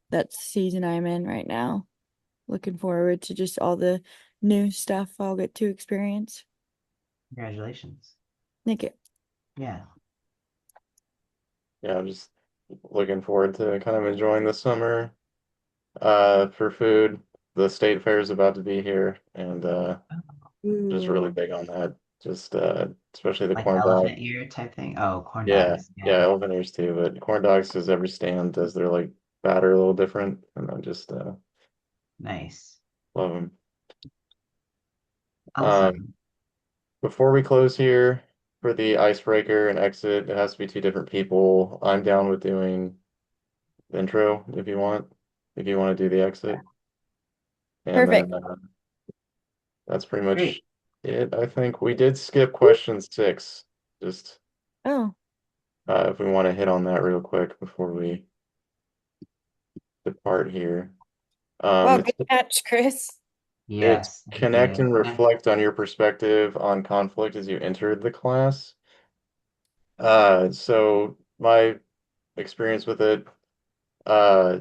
that's the season I'm in right now. Looking forward to just all the new stuff I'll get to experience. congratulations. Thank you. Yeah, Yeah, I'm just looking forward to kind of enjoying the summer. For food, the state fair is about to be here, and just really Ooh. big on that. Just especially the like corn dog. elephant ear type thing. Oh, corn Yeah, dogs. yeah, Yeah, elephant ears too, but corn dogs is every stand does their like batter a little different, and I just nice. love them. Um, Awesome. before we close here for the icebreaker and exit, it has to be two different people. I'm down with doing the intro if you want to do the exit, and Perfect. then that's pretty Great. much it. I think we did skip question 6. Just Oh, if we want to hit on that real quick before we depart here. wow, It's good catch, Chris. it's Yes, thank connect you. and reflect on your perspective on conflict as you entered the class. So my experience with it uh,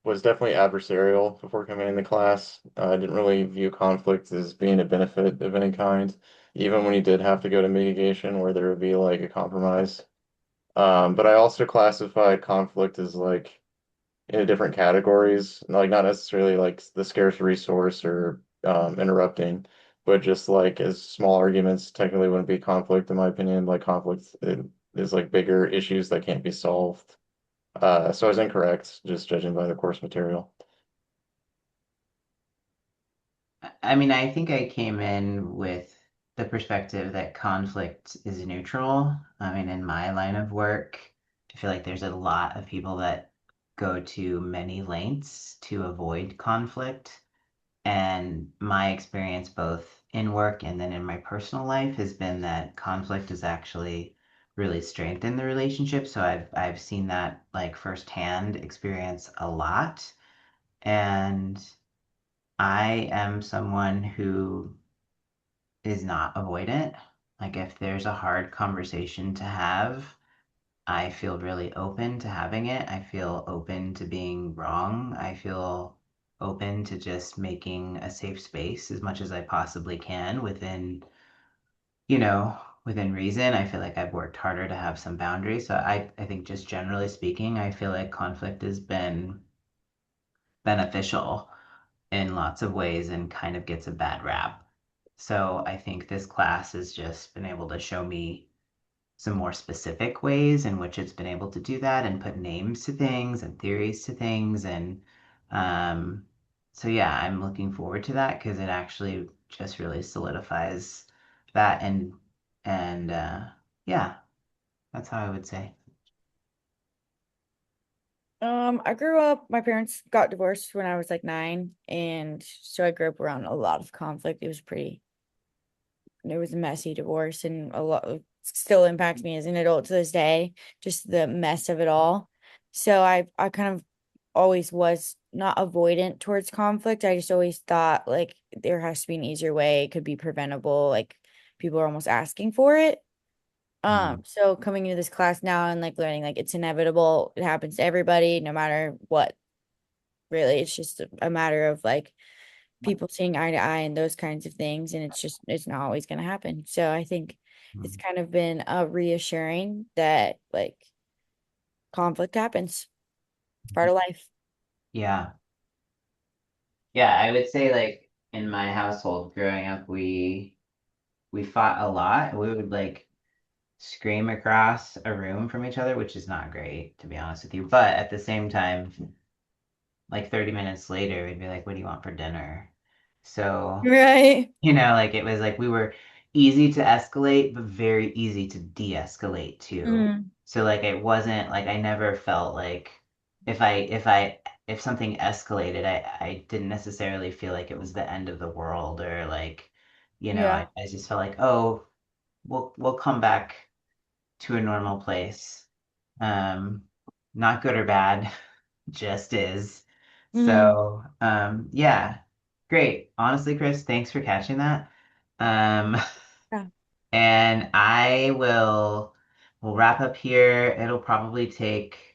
was definitely adversarial before coming in the class. I didn't really view conflict as being a benefit of any kind, even when you did have to go to mitigation where there would be like a compromise. But I also classified conflict as like in different categories, like not necessarily like the scarce resource or interrupting, but just like as small arguments technically wouldn't be conflict in my opinion. Like conflict is like bigger issues that can't be solved. So I was incorrect, just judging by the course material. I mean, I think I came in with the perspective that conflict is neutral. I mean, in my line of work, I feel like there's a lot of people that go to many lengths to avoid conflict. And my experience, both in work and then in my personal life, has been that conflict has actually really strengthened the relationship. So I've seen that like firsthand experience a lot. And I am someone who is not avoidant. Like if there's a hard conversation to have, I feel really open to having it. I feel open to being wrong. I feel open to just making a safe space as much as I possibly can you know, within reason. I feel like I've worked harder to have some boundaries. So I think just generally speaking, I feel like conflict has been beneficial in lots of ways and kind of gets a bad rap. So I think this class has just been able to show me some more specific ways in which it's been able to do that and put names to things and theories to things. And um, so, yeah, I'm looking forward to that because it actually just really solidifies that. And yeah, that's how I would say. I grew up, my parents got divorced when I was like 9, and so I grew up around a lot of conflict. It was a messy divorce, and a lot still impacts me as an adult to this day, just the mess of it all. So I kind of always was not avoidant towards conflict. I just always thought like there has to be an easier way, it could be preventable, like people are almost asking for it. Mm, So coming into this class now and like learning like it's inevitable, it happens to everybody, no matter what, really. It's just a matter of like people seeing eye to eye and those kinds of things, and it's not always going to happen. So I think it's mm. kind of been reassuring that like conflict happens. It's part of life. Yeah. Yeah, I would say like in my household growing up, we fought a lot. We would like scream across a room from each other, which is not great, to be honest with you. But at the same time, like 30 minutes later, we'd be like, what do you want for dinner? So, Right. like it was like we were easy to escalate, but very easy to de-escalate too. Mm, So like it wasn't like I never felt like if something escalated, I didn't necessarily feel like it was the end of the world or like, yeah. I just felt like, oh, we'll come back to a normal place. Um, Not good or bad, just is. Mm, So, yeah, great. Honestly, Chris, thanks for catching that. Um, yeah. and we'll wrap up here. It'll probably take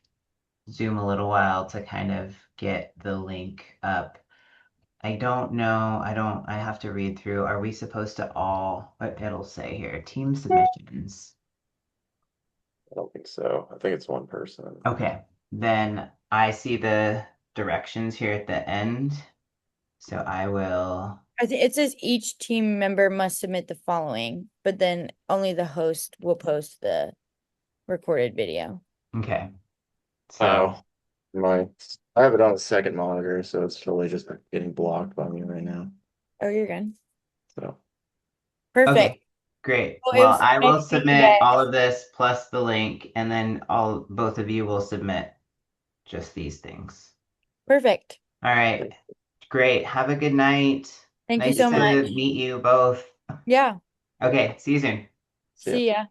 Zoom a little while to kind of get the link up. I don't know. I have to read through. Are we supposed to what it'll say here? Team submissions. I don't think so. I think it's one person. Okay, then I see the directions here at the end. So I will. I think it says each team member must submit the following, but then only the host will post the recorded video. Okay. So, Oh, my, I have it on a second monitor, so it's totally just getting blocked by me right now. Oh, you're good. So, Perfect. okay, great. Well, it Well, was I nice will to meet you submit all guys. of this plus the link, and then both of you will submit just these things. Perfect. All right, great. Have a good night. Thank you you so Nice too. to much. meet you both. Yeah. Okay, see you soon. See ya. See ya.